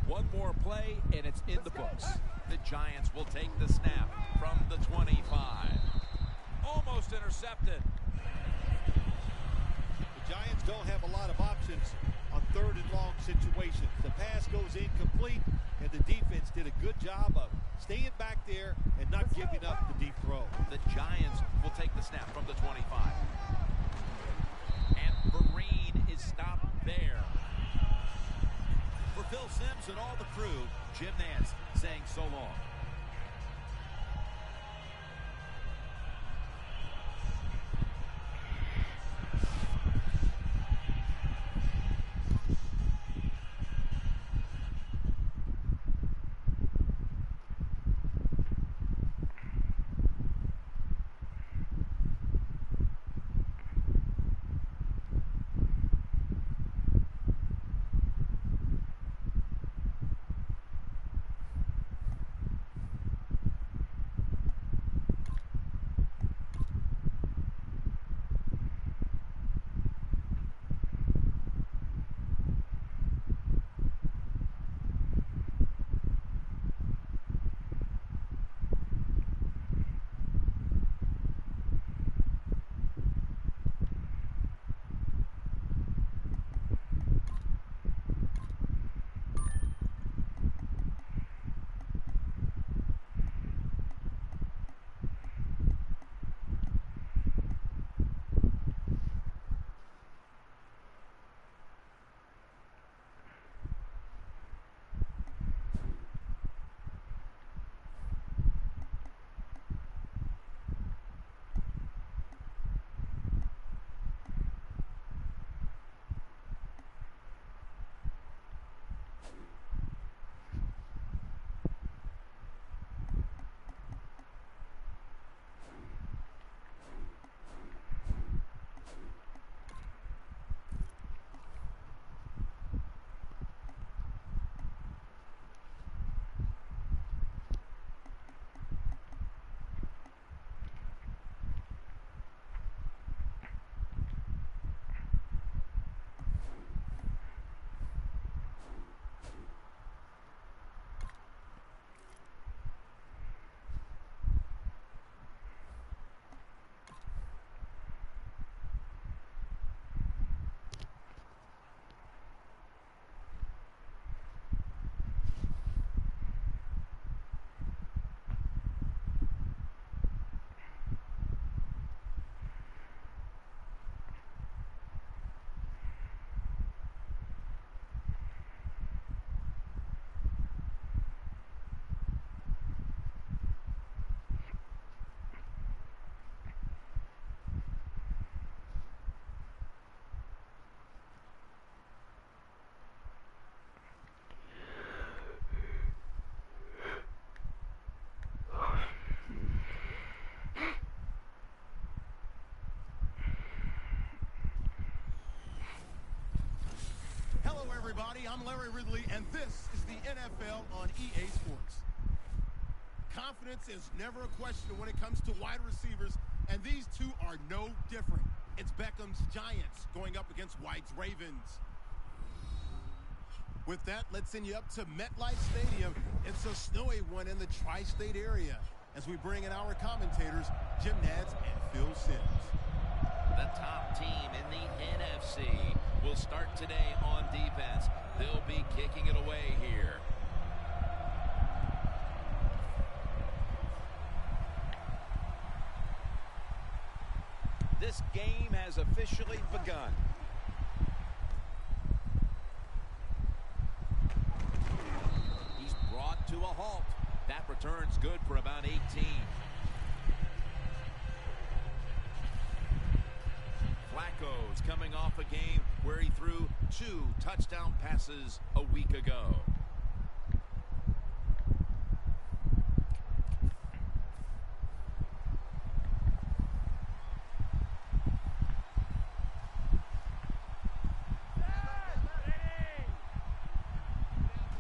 One more play, and it's in the books. The Giants will take the snap from the 25. Almost intercepted. The Giants don't have a lot of options on 3rd and long situations. The pass goes incomplete, and the defense did a good job of staying back there and not giving up the deep throw. The Giants will take the snap from the 25. And Vereen is stopped there. For Phil Simms and all the crew, Jim Nance saying so long. I'm Larry Ridley, and this is the NFL on EA Sports. Confidence is never a question when it comes to wide receivers, and these two are no different. It's Beckham's Giants going up against White's Ravens. With that, let's send you up to MetLife Stadium. It's a snowy one in the tri-state area as we bring in our commentators, Jim Nantz and Phil Simms. The top team in the NFC will start today on defense. They'll be kicking it away here. This game has officially begun. He's brought to a halt. That return's good for about 18. Flacco's coming off a game where he threw 2 touchdown passes a week ago.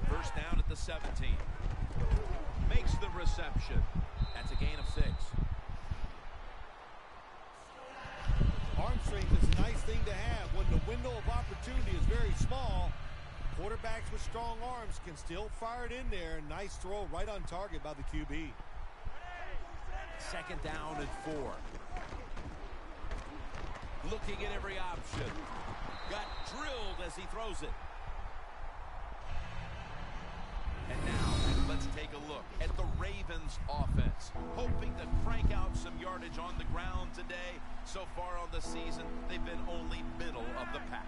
First down at the 17. Makes the reception. That's a gain of 6. Arm strength is a nice thing to have when the window of opportunity is very small. Quarterbacks with strong arms can still fire it in there. Nice throw right on target by the QB. Second down and 4. Looking at every option. Got drilled as he throws it. And now, let's take a look at the Ravens offense. Hoping to crank out some yardage on the ground today. So far on the season, they've been only middle of the pack.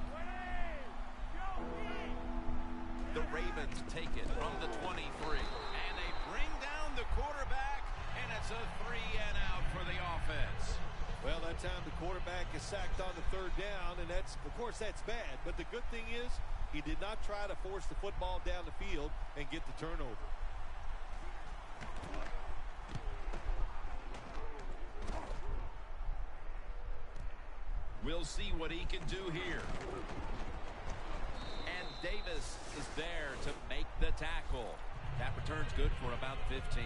The Ravens take it from the 23. And they bring down the quarterback, and it's a 3-and-out for the offense. Well, that time the quarterback is sacked on the third down, and that's, of course, that's bad. But the good thing is he did not try to force the football down the field and get the turnover. We'll see what he can do here. And Davis is there to make the tackle. That return's good for about 15.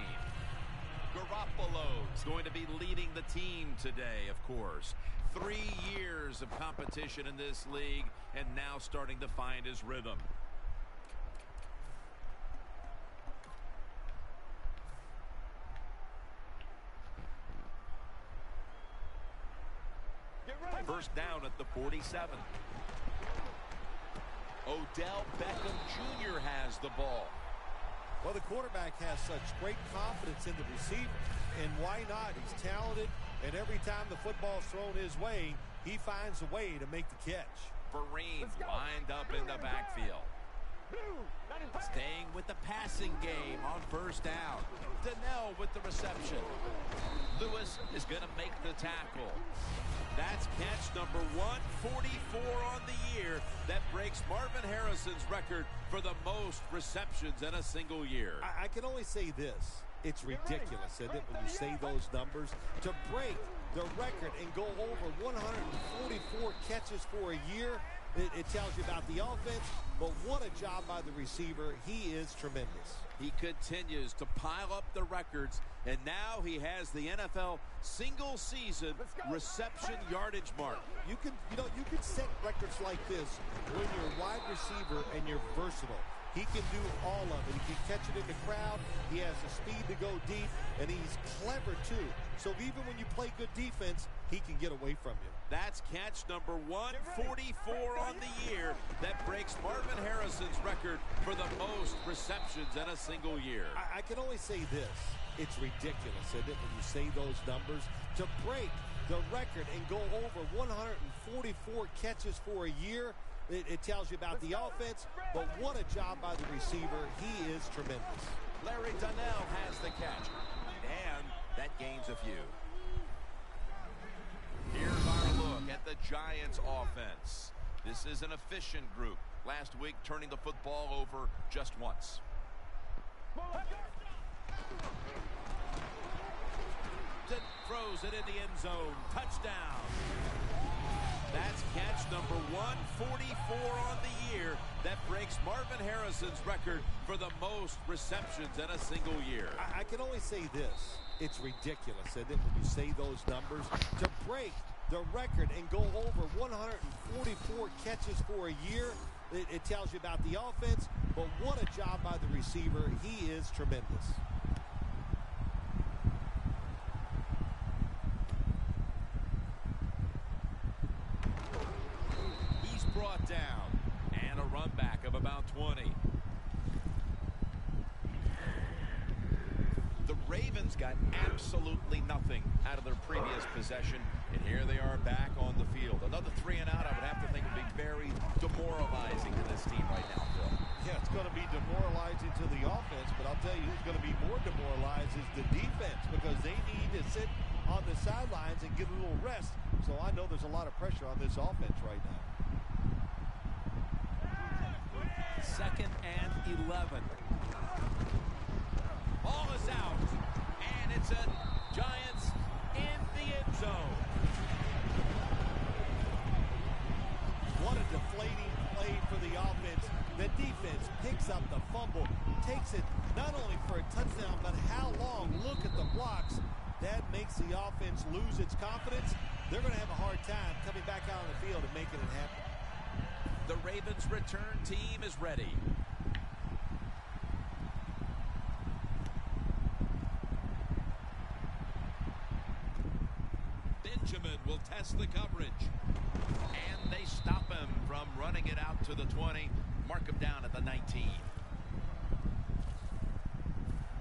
Garoppolo's going to be leading the team today, of course. 3 years of competition in this league, and now starting to find his rhythm. First down at the 47. Odell Beckham Jr. has the ball. Well, the quarterback has such great confidence in the receiver. And why not? He's talented, and every time the football's thrown his way, he finds a way to make the catch. Vereen lined up in the backfield. Staying with the passing game on first down. Donnell with the reception. Lewis is going to make the tackle. That's catch number 144 on the year. That breaks Marvin Harrison's record for the most receptions in a single year. I can only say this. It's ridiculous, isn't it, when you say those numbers? To break the record and go over 144 catches for a year, it tells you about the offense, but what a job by the receiver. He is tremendous. He continues to pile up the records, and now he has the NFL single-season reception yardage mark. You can set records like this when you're a wide receiver and you're versatile. He can do all of it. He can catch it in the crowd. He has the speed to go deep, and he's clever, too. So even when you play good defense, he can get away from you. That's catch number 144 on the year. That breaks Marvin Harrison's record for the most receptions in a single year. I can only say this. It's ridiculous, isn't it, when you say those numbers? To break the record and go over 144 catches for a year, it tells you about the offense, but what a job by the receiver. He is tremendous. Larry Donnell has the catch, and that gains a few. Here's our look at the Giants offense. This is an efficient group. Last week, turning the football over just once. Throws it in the end zone. Touchdown. That's catch number 144 on the year. That breaks Marvin Harrison's record for the most receptions in a single year. I can only say this. It's ridiculous, isn't it, when you say those numbers? To break the record and go over 144 catches for a year, it tells you about the offense, but what a job by the receiver. He is tremendous. He's brought down, and a run back of about 20. The Ravens got absolutely nothing out of their previous possession, and here they are back on the field. Another 3 and out, I would have to think, would be very demoralizing to this team right now, Phil. Yeah, it's going to be demoralizing to the offense, but I'll tell you who's going to be more demoralized is the defense, because they need to sit on the sidelines and get a little rest. So I know there's a lot of pressure on this offense right now. 2nd and 11. Ball is out, and it's a Giants in the end zone. What a deflating play for the offense. The defense picks up the fumble, takes it not only for a touchdown, but how long? Look at the blocks. That makes the offense lose its confidence. They're going to have a hard time coming back out on the field and making it happen. The Ravens return team is ready. Benjamin will test the coverage. And they stop him from running it out to the 20. Mark him down at the 19.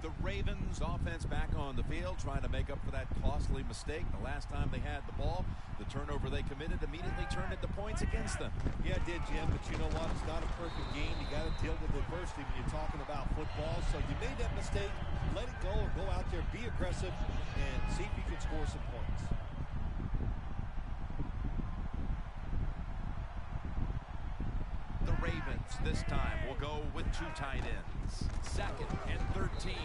The Ravens offense back on the field, trying to make up for that costly mistake the last time they had the ball. The turnover they committed immediately turned into points against them. Yeah, it did, Jim, but you know what? It's not a perfect game. You got to deal with adversity when you're talking about football. So you made that mistake, let it go, or go out there, be aggressive, and see if you can score some points. The Ravens this time will go with 2 tight ends. 2nd and 13.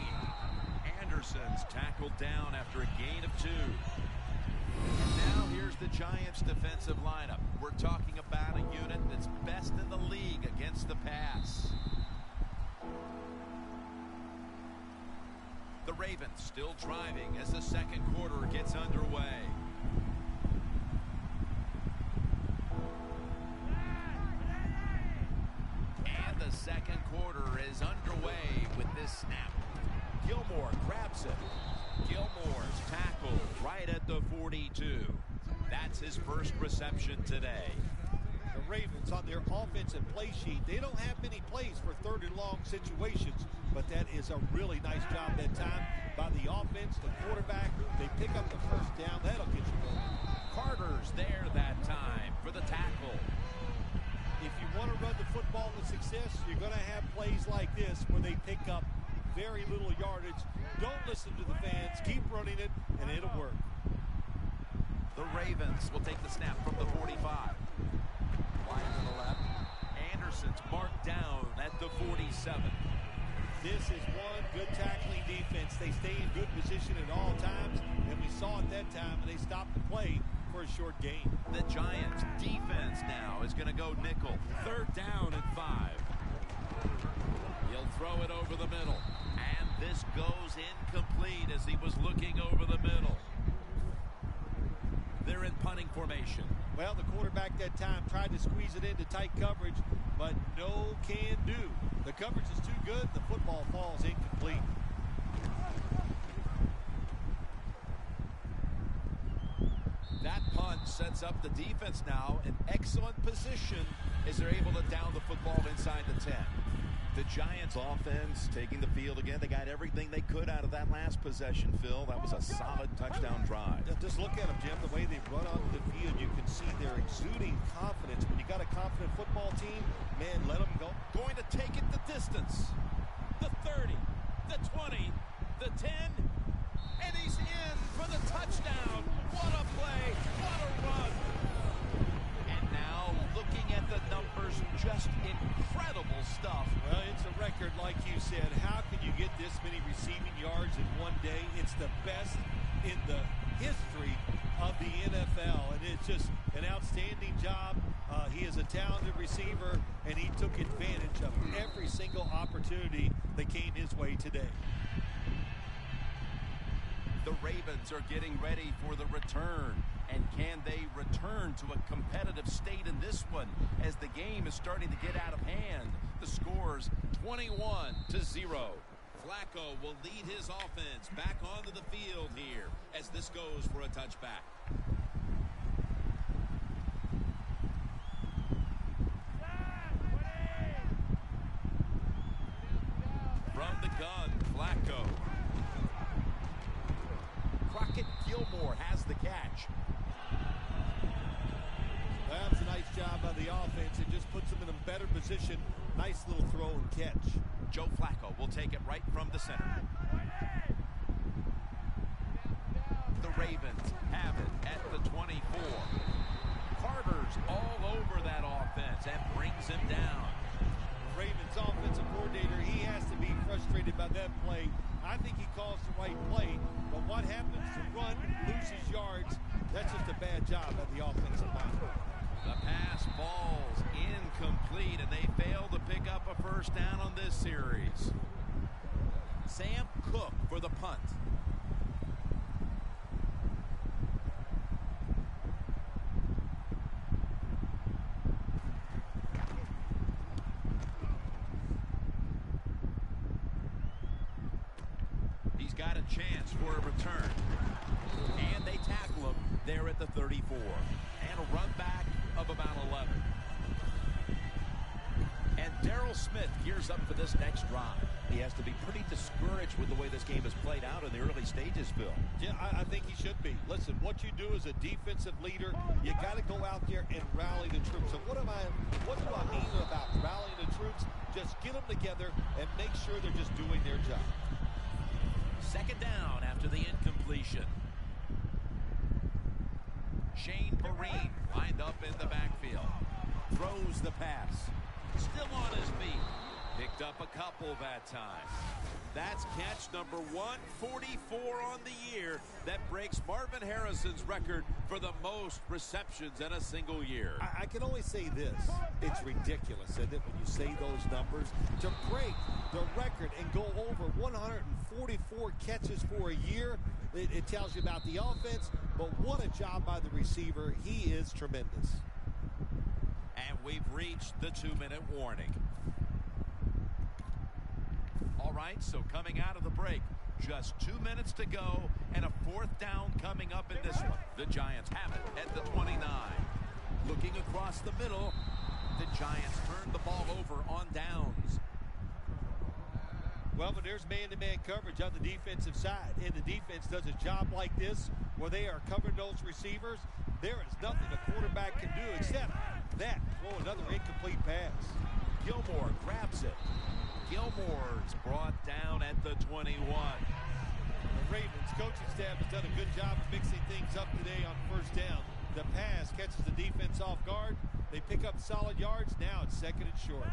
Anderson's tackled down after a gain of 2. And now here's the Giants defensive lineup. We're talking about a unit that's best in the league against the pass. The Ravens still driving as the second quarter gets underway. And the second quarter is underway with this snap. Gilmore grabs it. Gilmore's tackled right at the 42. That's his first reception today. The Ravens on their offensive play sheet, they don't have many plays for 3rd and long situations, but that is a really nice job that time by the offense, the quarterback. They pick up the first down. That'll get you going. Carter's there that time for the tackle. If you want to run the football with success, you're going to have plays like this where they pick up very little yardage. Don't listen to the fans. Keep running it, and it'll work. The Ravens will take the snap from the 45. Wide to the left. Anderson's marked down at the 47. This is one good tackling defense. They stay in good position at all times, and we saw it that time, and they stopped the play for a short gain. The Giants defense now is going to go nickel. 3rd down and 5. He'll throw it over the middle. And this goes incomplete as he was looking over the middle. They're in punting formation. Well, the quarterback that time tried to squeeze it into tight coverage, but no can do. The coverage is too good. The football falls incomplete. That punt sets up the defense now in excellent position as they're able to down the football inside the 10. The Giants offense taking the field again. They got everything they could out of that last possession, Phil. That was a solid touchdown drive. Just look at them, Jim, the way they run onto the field. You can see they're exuding confidence. When you got a confident football team, man, let them go. Going to take it the distance. The 30, the 20, the 10, and he's in for the touchdown. What a play, what a run. And now looking at the numbers, just incredible stuff. Well, it's a record, like you said. How can you get this many receiving yards in one day? It's the best in the history of the NFL, and it's just an outstanding job. He is a talented receiver, and he took advantage of every single opportunity that came his way today. The Ravens are getting ready for the return. And can they return to a competitive state in this one as the game is starting to get out of hand? The score's 21-0. Flacco will lead his offense back onto the field here as this goes for a touchback. From the gun, Flacco. Crockett Gilmore has the catch. That was a nice job by the offense. It just puts them in a better position. Nice little throw and catch. Joe Flacco will take it right from the center. The Ravens have it at the 24. Carter's all over that offense and brings him down. Ravens offensive coordinator, he has to be frustrated by that play. I think he calls the right play, but what happens to run, loses yards, that's just a bad job at the offensive line. The pass falls incomplete, and they fail to pick up a first down on this series. Sam Cook for the punt. He's got a chance for a return. And they tackle him there at the 34. And a run back of about 11. And Darryl Smith gears up for this next drive. He has to be pretty discouraged with the way this game has played out in the early stages, Phil. Yeah, I think he should be. Listen, what you do as a defensive leader, you got to go out there and rally the troops. So what do I mean about rallying the troops? Just get them together and make sure they're just doing their job. Second down after the incompletion. Shane Vereen lined up in the backfield. Throws the pass. Still on his feet. Picked up a couple that time. That's catch number 144 on the year. That breaks Marvin Harrison's record for the most receptions in a single year. I can only say this. It's ridiculous, isn't it, when you say those numbers? To break the record and go over 144 catches for a year, it tells you about the offense, but what a job by the receiver. He is tremendous. And we've reached the 2-minute warning. All right, so coming out of the break, just 2 minutes to go, and a fourth down coming up in this one. The Giants have it at the 29. Looking across the middle, the Giants turn the ball over on downs. Well, but there's man-to-man coverage on the defensive side, and the defense does a job like this where they are covering those receivers. There is nothing the quarterback can do except that, throw another incomplete pass. Gilmore grabs it. Gilmore's brought down at the 21. The Ravens coaching staff has done a good job of mixing things up today on first down. The pass catches the defense off guard. They pick up solid yards. Now it's second and short.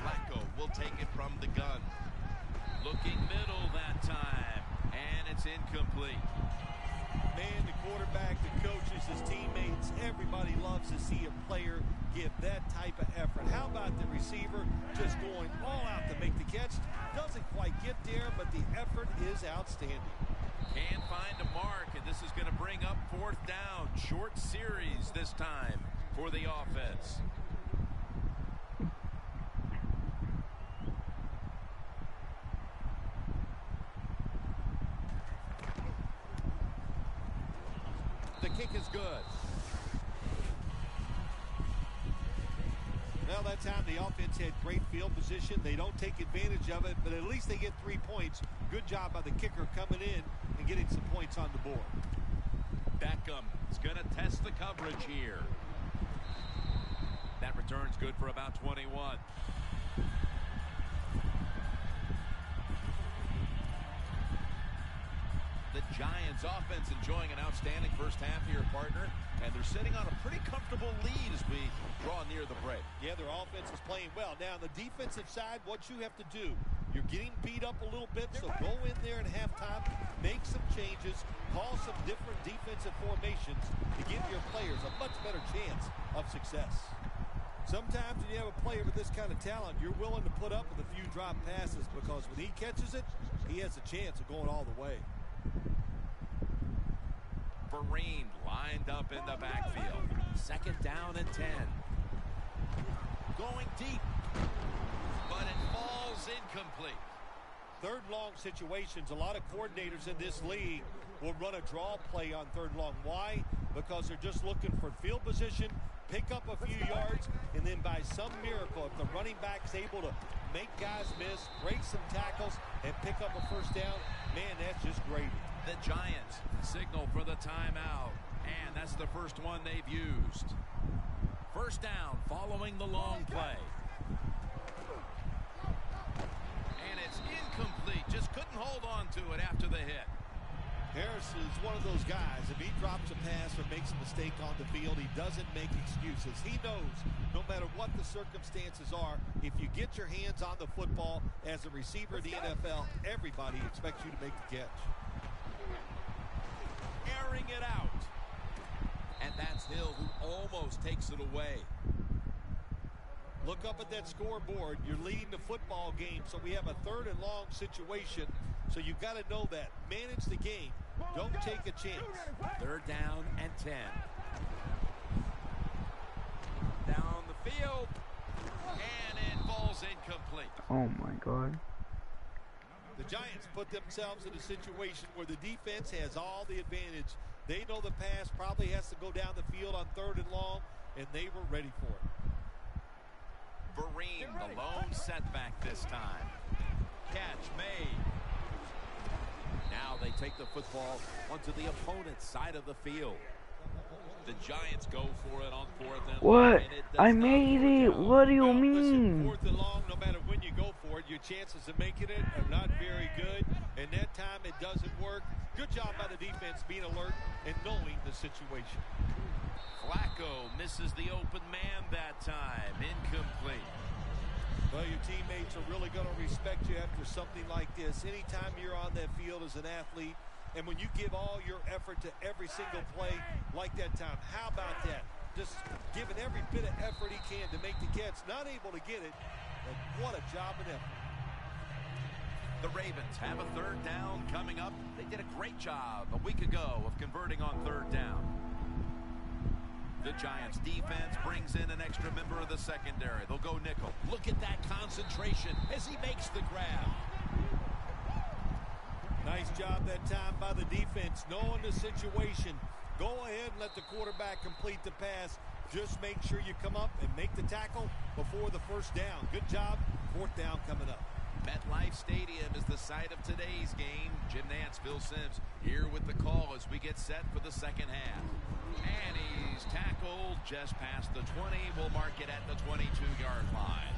Flacco will take it from the gun. Looking middle that time, and it's incomplete. Man, the quarterback, the coaches, his teammates, everybody loves to see a player give that type of effort. How about the receiver just going all out to make the catch? Doesn't quite get there, but the effort is outstanding. Can't find a mark, and this is going to bring up fourth down. Short series this time for the offense. The kick is good. Well, that time the offense had great field position. They don't take advantage of it, but at least they get 3 points. Good job by the kicker coming in and getting some points on the board. Beckham is going to test the coverage here. That return's good for about 21. The Giants offense enjoying an outstanding first half here, partner, and they're sitting on a pretty comfortable lead as we draw near the break. Yeah, their offense is playing well. Now, on the defensive side, what you have to do, You're getting beat up a little bit, so go in there at halftime, make some changes, call some different defensive formations to give your players a much better chance of success. Sometimes when you have a player with this kind of talent, you're willing to put up with a few drop passes because when he catches it, he has a chance of going all the way. Vereen lined up in the backfield. 2nd down and 10. Going deep. But it falls incomplete. 3rd long situations, a lot of coordinators in this league will run a draw play on 3rd long. Why? Because they're just looking for field position, pick up a few yards, and then by some miracle, if the running back's able to make guys miss, break some tackles, and pick up a 1st down, man, that's just gravy. The Giants signal for the timeout, and that's the first one they've used. 1st down following the long play. And it's incomplete. Just couldn't hold on to it after the hit. Harris is one of those guys. If he drops a pass or makes a mistake on the field, he doesn't make excuses. He knows no matter what the circumstances are, if you get your hands on the football as a receiver in the NFL, everybody expects you to make the catch. Airing it out. And that's Hill who almost takes it away. Look up at that scoreboard. You're leading the football game, so we have a 3rd and long situation. So you've got to know that. Manage the game. Don't take a chance. 3rd down and 10. Down the field. And it falls incomplete. Oh my God. The Giants put themselves in a situation where the defense has all the advantage. They know the pass probably has to go down the field on 3rd and long, and they were ready for it. Vereen, the lone setback this time. Catch made. Now they take the football onto the opponent's side of the field. The Giants go for it on 4th and What? long, and it does I not made work it. out. What do you Well, mean? Listen, 4th and long, no matter when you go for it, your chances of making it are not very good. And that time it doesn't work. Good job by the defense being alert and knowing the situation. Flacco misses the open man that time. Incomplete. Well, your teammates are really going to respect you after something like this. Anytime you're on that field as an athlete, and when you give all your effort to every single play like that time, how about that? Just giving every bit of effort he can to make the catch. Not able to get it, but what a job and effort. The Ravens have a 3rd down coming up. They did a great job a week ago of converting on 3rd down. The Giants defense brings in an extra member of the secondary. They'll go nickel. Look at that concentration as he makes the grab. Nice job that time by the defense, knowing the situation. Go ahead and let the quarterback complete the pass. Just make sure you come up and make the tackle before the 1st down. Good job. 4th down coming up. MetLife Stadium is the site of today's game. Jim Nantz, Phil Simms here with the call as we get set for the 2nd half. And he's tackled just past the 20. We'll mark it at the 22-yard line.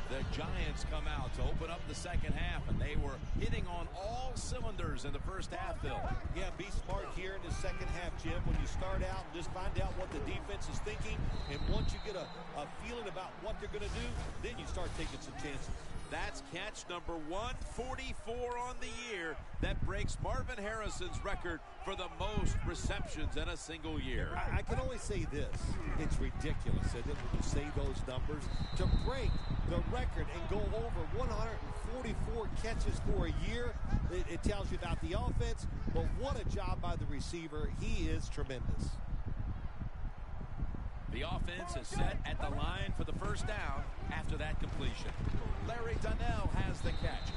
The Giants come out to open up the 2nd half, and they were hitting on all cylinders in the 1st half, Phil. Yeah, be smart here in the 2nd half, Jim. When you start out, just find out what the defense is thinking, and once you get a feeling about what they're going to do, then you start taking some chances. That's catch number 144 on the year. That breaks Marvin Harrison's record for the most receptions in a single year. I can only say this. It's ridiculous, isn't it, when you say those numbers? To break the record and go over 144 catches for a year, it tells you about the offense, but what a job by the receiver. He is tremendous. The offense is set at the line for the 1st down after that completion. Larry Donnell has the catch.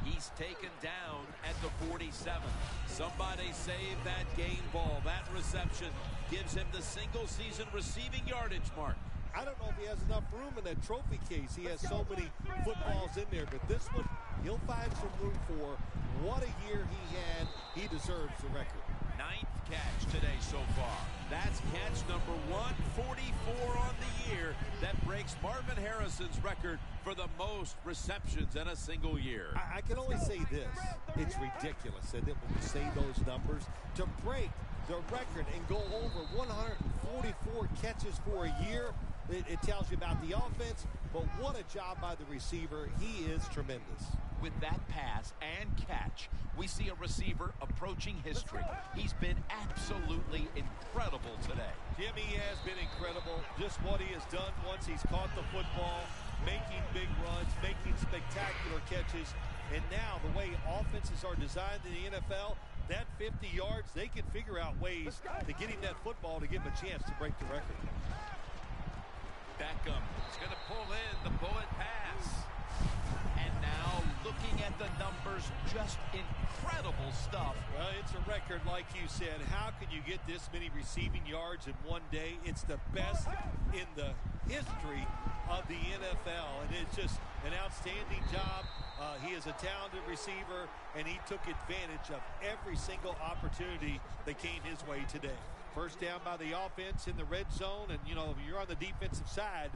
He's taken down at the 47. Somebody save that game ball. That reception gives him the single-season receiving yardage mark. I don't know if he has enough room in that trophy case. He has so many footballs in there, but this one he'll find some room for. What a year he had. He deserves the record. 9th catch today so far. That's catch number 144 on the year. That breaks Marvin Harrison's record for the most receptions in a single year. I can only say this. It's ridiculous, isn't it, when you say those numbers? To break the record and go over 144 catches for a year, It tells you about the offense, but what a job by the receiver. He is tremendous. With that pass and catch, we see a receiver approaching history. He's been absolutely incredible today. Jimmy has been incredible. Just what he has done once he's caught the football, making big runs, making spectacular catches. And now the way offenses are designed in the NFL, that 50 yards, they can figure out ways to get him that football to give him a chance to break the record. Beckham is going to pull in the bullet pass. And now looking at the numbers, just incredible stuff. Well, it's a record, like you said. How can you get this many receiving yards in one day? It's the best in the history of the NFL, and it's just an outstanding job. He is a talented receiver, and he took advantage of every single opportunity that came his way today. First down by the offense in the red zone, and, you know, you're on the defensive side.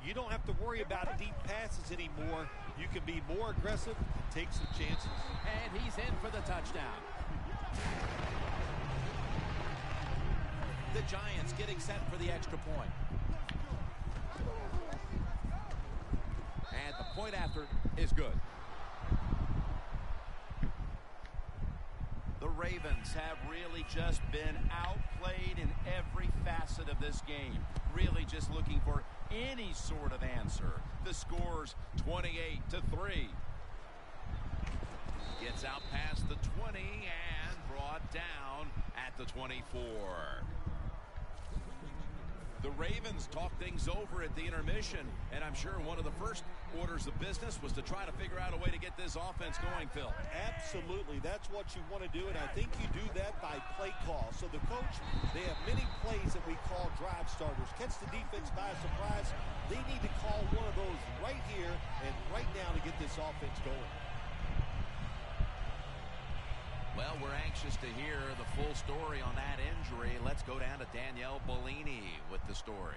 You don't have to worry about deep passes anymore. You can be more aggressive and take some chances. And he's in for the touchdown. The Giants getting set for the extra point. And the point after is good. The Ravens have really just been outplayed in every facet of this game. Really just looking for any sort of answer. The score's 28-3. Gets out past the 20 and brought down at the 24. The Ravens talked things over at the intermission, and I'm sure one of the first orders of business was to try to figure out a way to get this offense going, Phil. Absolutely. That's what you want to do, and I think you do that by play call. So the coach, they have many plays that we call drive starters. Catch the defense by surprise. They need to call one of those right here and right now to get this offense going. Well, we're anxious to hear the full story on that injury. Let's go down to Danielle Bellini with the story.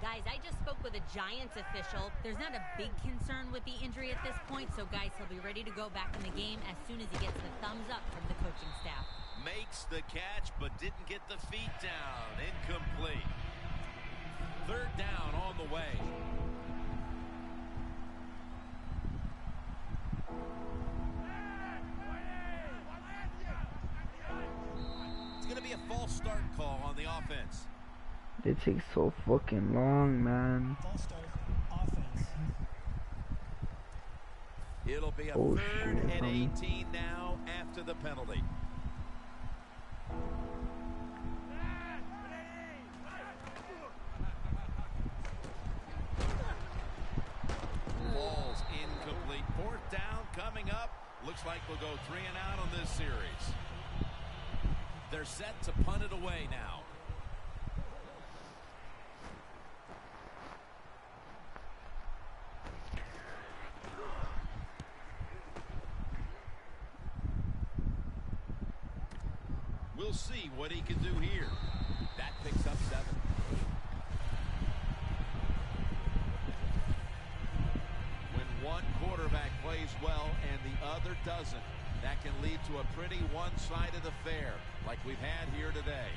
Guys, I just spoke with a Giants official. There's not a big concern with the injury at this point, so guys, he'll be ready to go back in the game as soon as he gets the thumbs up from the coaching staff. Makes the catch, but didn't get the feet down. Incomplete. Third down on the way. Going to be a false start call on the offense. They take so fucking long, man. False start, offense. It'll be a third and 18 now after the penalty. Ball's incomplete. Fourth down coming up. Looks like we'll go 3 and out on this series. They're set to punt it away now. We'll see what he can do here. That picks up 7. When one quarterback plays well and the other doesn't, that can lead to a pretty one-sided affair like we've had here today.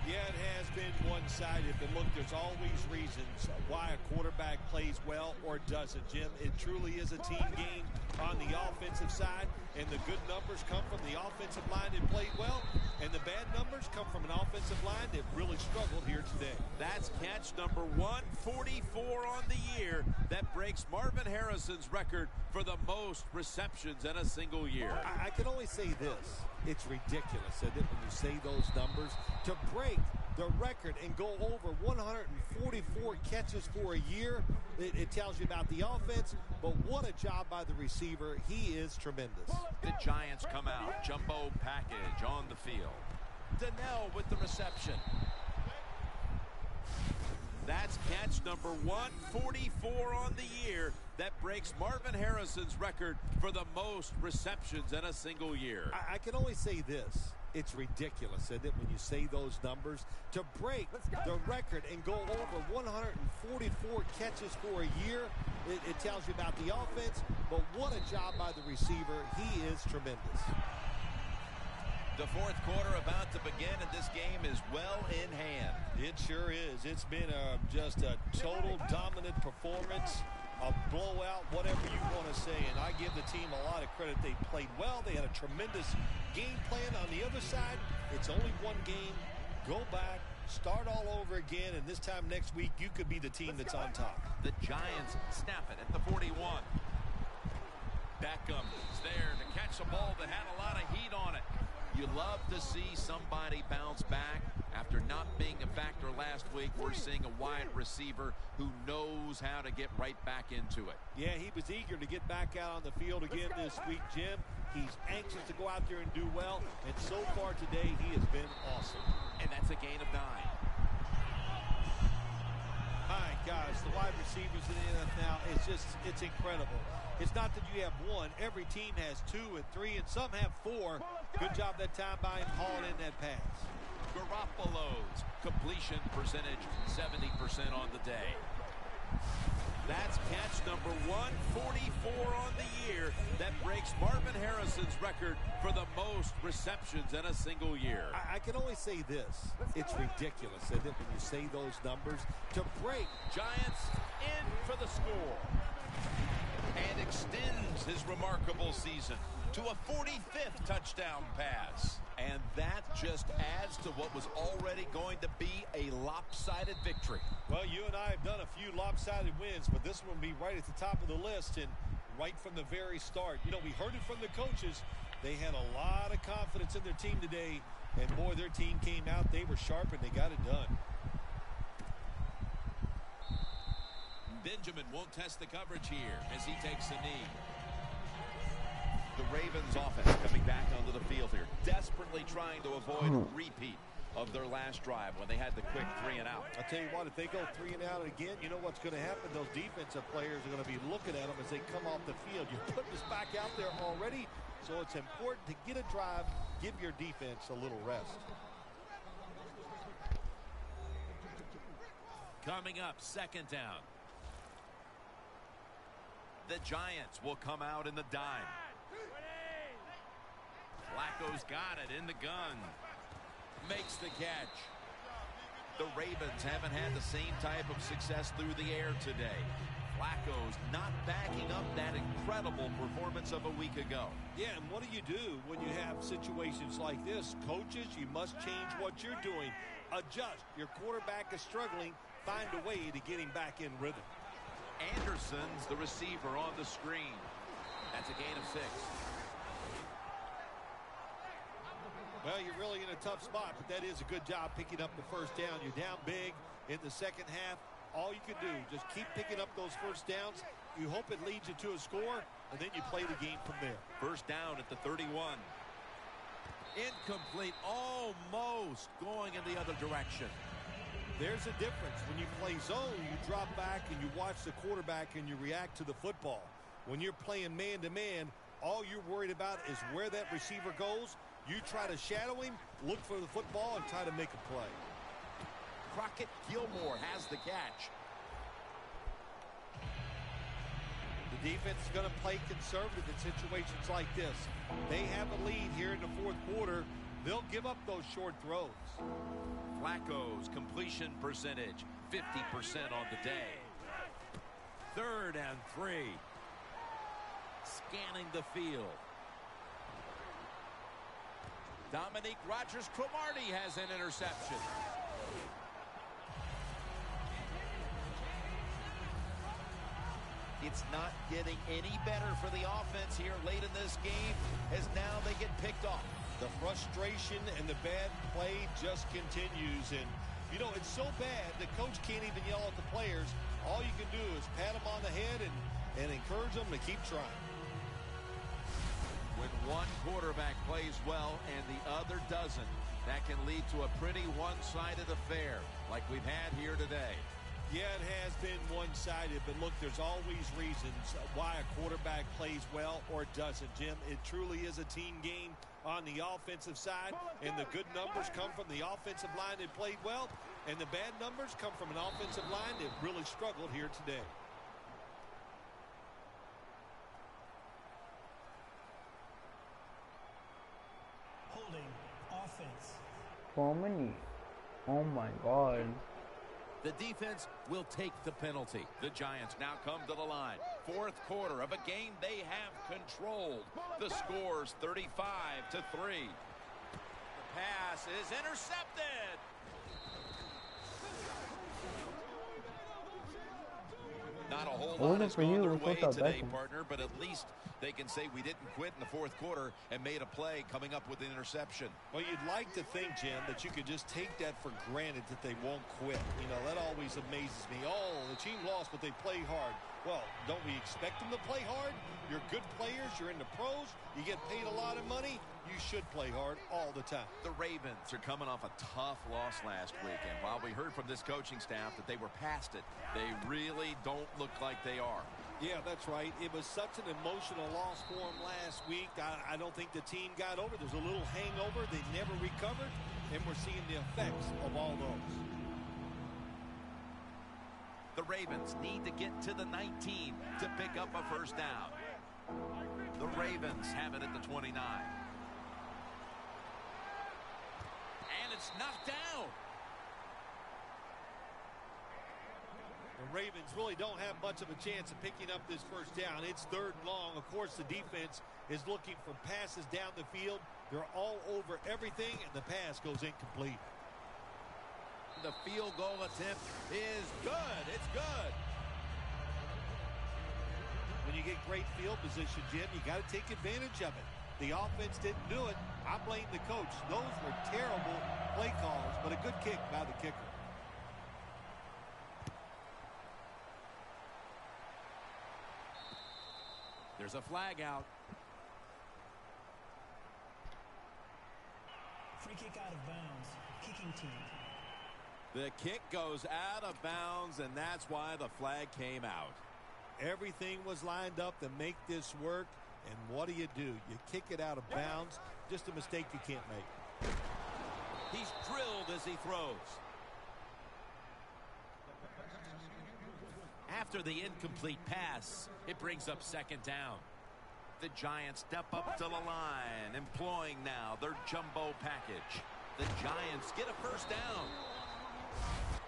Yeah, it has been one-sided, but look, there's always reasons why a quarterback plays well or doesn't, Jim. It truly is a team game on the offensive side, and the good numbers come from the offensive line that played well, and the bad numbers come from an offensive line that really struggled here today. That's catch number 144 on the year. That breaks Marvin Harrison's record for the most receptions in a single year. I can only say this. It's ridiculous, isn't it, when you say those numbers? To break the record and go over 144 catches for a year, it tells you about the offense, but what a job by the receiver. He is tremendous. The Giants come out. Jumbo package on the field. Donnell with the reception. That's catch number 144 on the year. That breaks Marvin Harrison's record for the most receptions in a single year. I can only say this. It's ridiculous, isn't it, when you say those numbers? To break the record and go over 144 catches for a year, it tells you about the offense, but what a job by the receiver. He is tremendous. The fourth quarter about to begin, and this game is well in hand. It sure is. It's been just a total dominant performance, a blowout, whatever you want to say. And I give the team a lot of credit. They played well. They had a tremendous game plan. On the other side, it's only one game. Go back, start all over again, and this time next week, you could be the team that's on top. The Giants snap it at the 41. Beckham is there to catch a ball that had a lot of heat on it. You love to see somebody bounce back. After not being a factor last week, we're seeing a wide receiver who knows how to get right back into it. Yeah, he was eager to get back out on the field again this week, Jim. He's anxious to go out there and do well, and so far today, he has been awesome. And that's a gain of 9. My gosh, the wide receivers in the NFL, it's incredible. It's not that you have one. Every team has 2 and 3, and some have 4. Good job that time by him hauling in that pass. Garoppolo's completion percentage, 70% on the day. That's catch number 144 on the year. That breaks Marvin Harrison's record for the most receptions in a single year. I can only say this. It's ridiculous, isn't it, when you say those numbers? To break. Giants in for the score. And extends his remarkable season to a 45th touchdown pass. And that just adds to what was already going to be a lopsided victory. Well, you and I have done a few lopsided wins, but this one will be right at the top of the list and right from the very start. You know, we heard it from the coaches. They had a lot of confidence in their team today, and boy, their team came out. They were sharp, and they got it done. Benjamin won't test the coverage here as he takes a knee. The Ravens offense coming back onto the field here, desperately trying to avoid a repeat of their last drive when they had the quick 3 and out. I'll tell you what, if they go 3 and out again, you know what's going to happen? Those defensive players are going to be looking at them as they come off the field. You're putting us back out there already, so it's important to get a drive, give your defense a little rest. Coming up, 2nd down. The Giants will come out in the dime. Flacco's got it in the gun. Makes the catch. The Ravens haven't had the same type of success through the air today. Flacco's not backing up that incredible performance of a week ago. Yeah, and what do you do when you have situations like this? Coaches, you must change what you're doing. Adjust. Your quarterback is struggling. Find a way to get him back in rhythm. Anderson's the receiver on the screen. That's a gain of 6. Well, you're really in a tough spot, but that is a good job picking up the first down. You're down big in the second half. All you can do, just keep picking up those first downs. You hope it leads you to a score, and then you play the game from there. First down at the 31. Incomplete, almost going in the other direction. There's a difference. When you play zone, you drop back and you watch the quarterback and you react to the football. When you're playing man-to-man, all you're worried about is where that receiver goes. You try to shadow him, look for the football, and try to make a play. Crockett Gilmore has the catch. The defense is going to play conservative in situations like this. They have a lead here in the 4th quarter. They'll give up those short throws. Flacco's completion percentage, 50% on the day. 3rd and 3. Scanning the field. Dominique Rodgers-Cromartie has an interception. It's not getting any better for the offense here late in this game as now they get picked off. The frustration and the bad play just continues. And, you know, it's so bad the coach can't even yell at the players. All you can do is pat them on the head and encourage them to keep trying. When one quarterback plays well and the other doesn't, that can lead to a pretty one-sided affair like we've had here today. Yeah, it has been one-sided, but look, there's always reasons why a quarterback plays well or doesn't, Jim. It truly is a team game on the offensive side, and the good numbers come from the offensive line that played well, and the bad numbers come from an offensive line that really struggled here today. Holding offense. So many. Oh my god. The defense will take the penalty. The Giants now come to the line. Fourth quarter of a game they have controlled. The score's 35-3. The pass is intercepted. Not a whole What lot was it has for gone you? their It was way without today, Beckham. partner, but at least they can say we didn't quit in the fourth quarter and made a play coming up with an interception. Well, you'd like to think, Jim, that you could just take that for granted that they won't quit. You know, that always amazes me. Oh, the team lost, but they play hard. Well, don't we expect them to play hard? You're good players. You're in the pros. You get paid a lot of money. You should play hard all the time. The Ravens are coming off a tough loss last week, and while we heard from this coaching staff that they were past it, they really don't look like they are. Yeah, that's right. It was such an emotional loss for them last week. I don't think the team got over it. There's a little hangover. They never recovered, and we're seeing the effects of all those. The Ravens need to get to the 19 to pick up a first down. The Ravens have it at the 29. And it's knocked down. The Ravens really don't have much of a chance of picking up this first down. It's 3rd and long. Of course, the defense is looking for passes down the field. They're all over everything, and the pass goes incomplete. The field goal attempt is good. It's good. When you get great field position, Jim, you got to take advantage of it. The offense didn't do it. I blame the coach. Those were terrible play calls, but a good kick by the kicker. There's a flag out. Free kick out of bounds. Kicking team. The kick goes out of bounds, and that's why the flag came out. Everything was lined up to make this work, and what do? You kick it out of bounds. Just a mistake you can't make. He's drilled as he throws. After the incomplete pass, it brings up 2nd down. The Giants step up to the line, employing now their jumbo package. The Giants get a first down.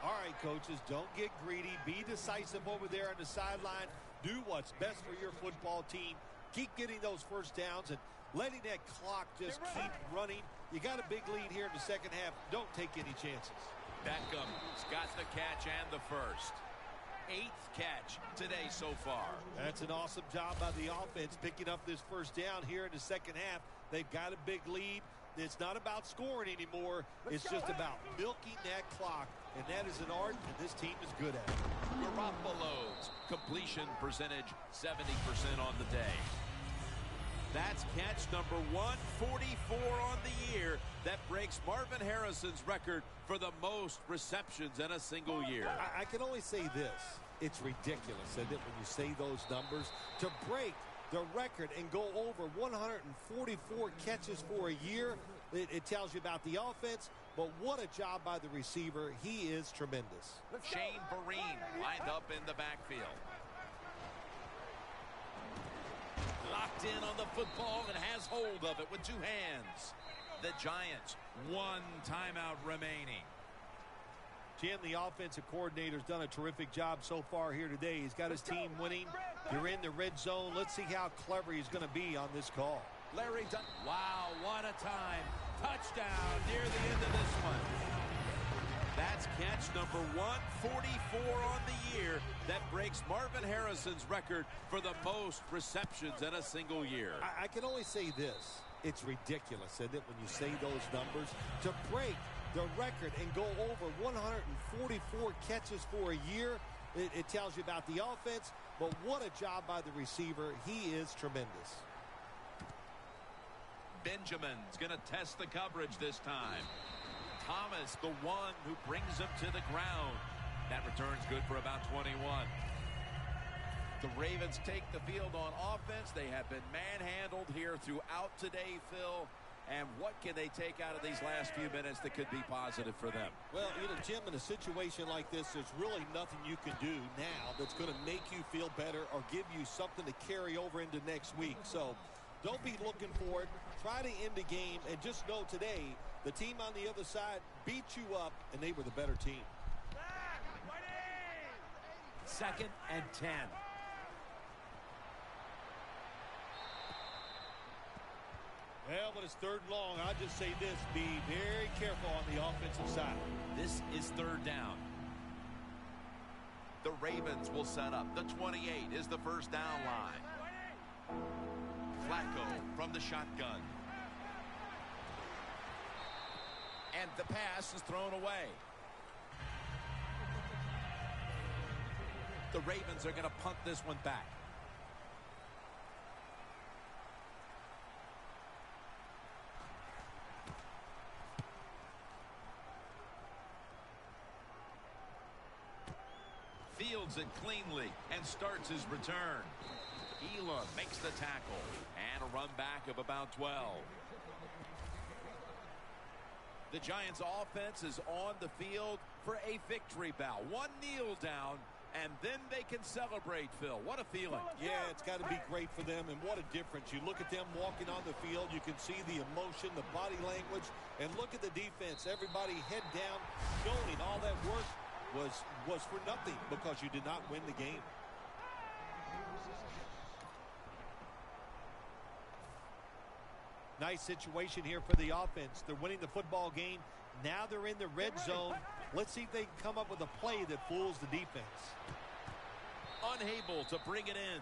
All right, coaches, don't get greedy. Be decisive over there on the sideline. Do what's best for your football team. Keep getting those first downs and letting that clock just keep running. You got a big lead here in the second half. Don't take any chances. Beckham's got the catch and the first. 8th catch today so far. That's an awesome job by the offense picking up this first down here in the second half. They've got a big lead. It's not about scoring anymore. It's just about milking that clock, and that is an art, and this team is good at it. Garoppolo's completion percentage 70% on the day. That's catch number 144 on the year. That breaks Marvin Harrison's record for the most receptions in a single year. I can only say this. It's ridiculous, isn't it, when you say those numbers? To break the record and go over 144 catches for a year, it tells you about the offense, but what a job by the receiver. He is tremendous. Shane Vereen lined up in the backfield. Locked in on the football and has hold of it with 2 hands. The Giants, 1 timeout remaining. Jim, the offensive coordinator's done a terrific job so far here today. He's got his team winning. You're in the red zone. Let's see how clever he's going to be on this call. Larry Dunn. Wow, what a time. Touchdown near the end of this one. That's catch number 144 on the year. That breaks Marvin Harrison's record for the most receptions in a single year. I can only say this. It's ridiculous, isn't it, when you say those numbers? To break the record and go over 144 catches for a year, it tells you about the offense, but what a job by the receiver. He is tremendous. Benjamin's going to test the coverage this time. Thomas, the one who brings him to the ground. That return's good for about 21. The Ravens take the field on offense. They have been manhandled here throughout today, Phil. And what can they take out of these last few minutes that could be positive for them? Well, Jim, in a situation like this, there's really nothing you can do now that's going to make you feel better or give you something to carry over into next week. So don't be looking for it. Try to end the game and just know today The team on the other side beat you up, and they were the better team. 2nd and 10. Well, when it's 3rd and long, I'll just say this. Be very careful on the offensive side. This is 3rd down. The Ravens will set up. The 28 is the first down line. Flacco from the shotgun. And the pass is thrown away. The Ravens are going to punt this one back. Fields it cleanly and starts his return. Elam makes the tackle and a run back of about 12. The Giants offense is on the field for a victory bow. One kneel down, and then they can celebrate, Phil. What a feeling. Yeah, it's got to be great for them, and what a difference. You look at them walking on the field, you can see the emotion, the body language, and look at the defense. Everybody head down, knowing all that work was for nothing because you did not win the game. Nice situation here for the offense. They're winning the football game. Now they're in the red zone. Let's see if they can come up with a play that fools the defense. Unable to bring it in.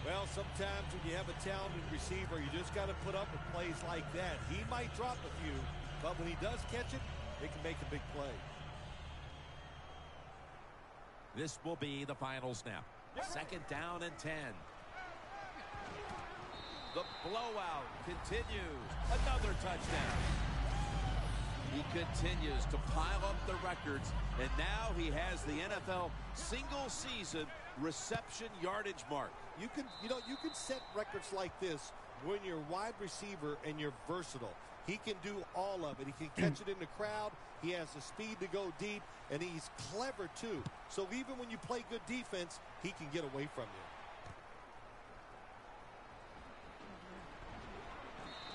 Well, sometimes when you have a talented receiver, you just got to put up with plays like that. He might drop a few, but when he does catch it, it can make a big play. This will be the final snap. 2nd down and 10. The blowout continues. Another touchdown. He continues to pile up the records, and now he has the NFL single-season reception yardage mark. You can set records like this when you're a wide receiver and you're versatile. He can do all of it. He can catch it in the crowd. He has the speed to go deep, and he's clever too. So even when you play good defense, he can get away from you.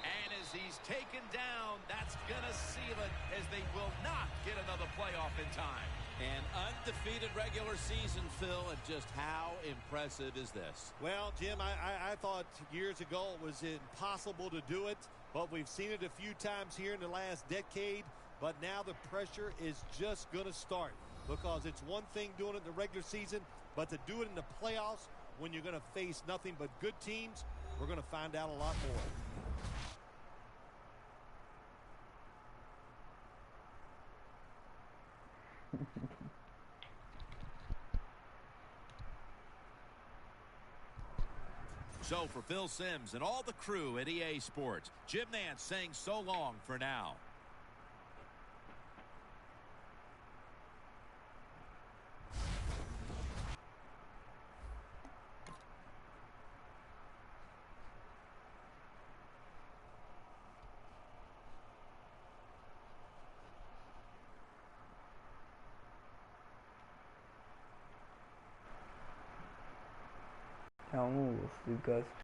And as he's taken down, that's going to seal it as they will not get another playoff in time. An undefeated regular season, Phil, and just how impressive is this? Well, Jim, I thought years ago it was impossible to do it, but we've seen it a few times here in the last decade. But now the pressure is just going to start because it's one thing doing it in the regular season, but to do it in the playoffs when you're going to face nothing but good teams, we're going to find out a lot more. So for Phil Simms and all the crew at EA Sports, Jim Nantz saying so long for now. Vamos, Lucas.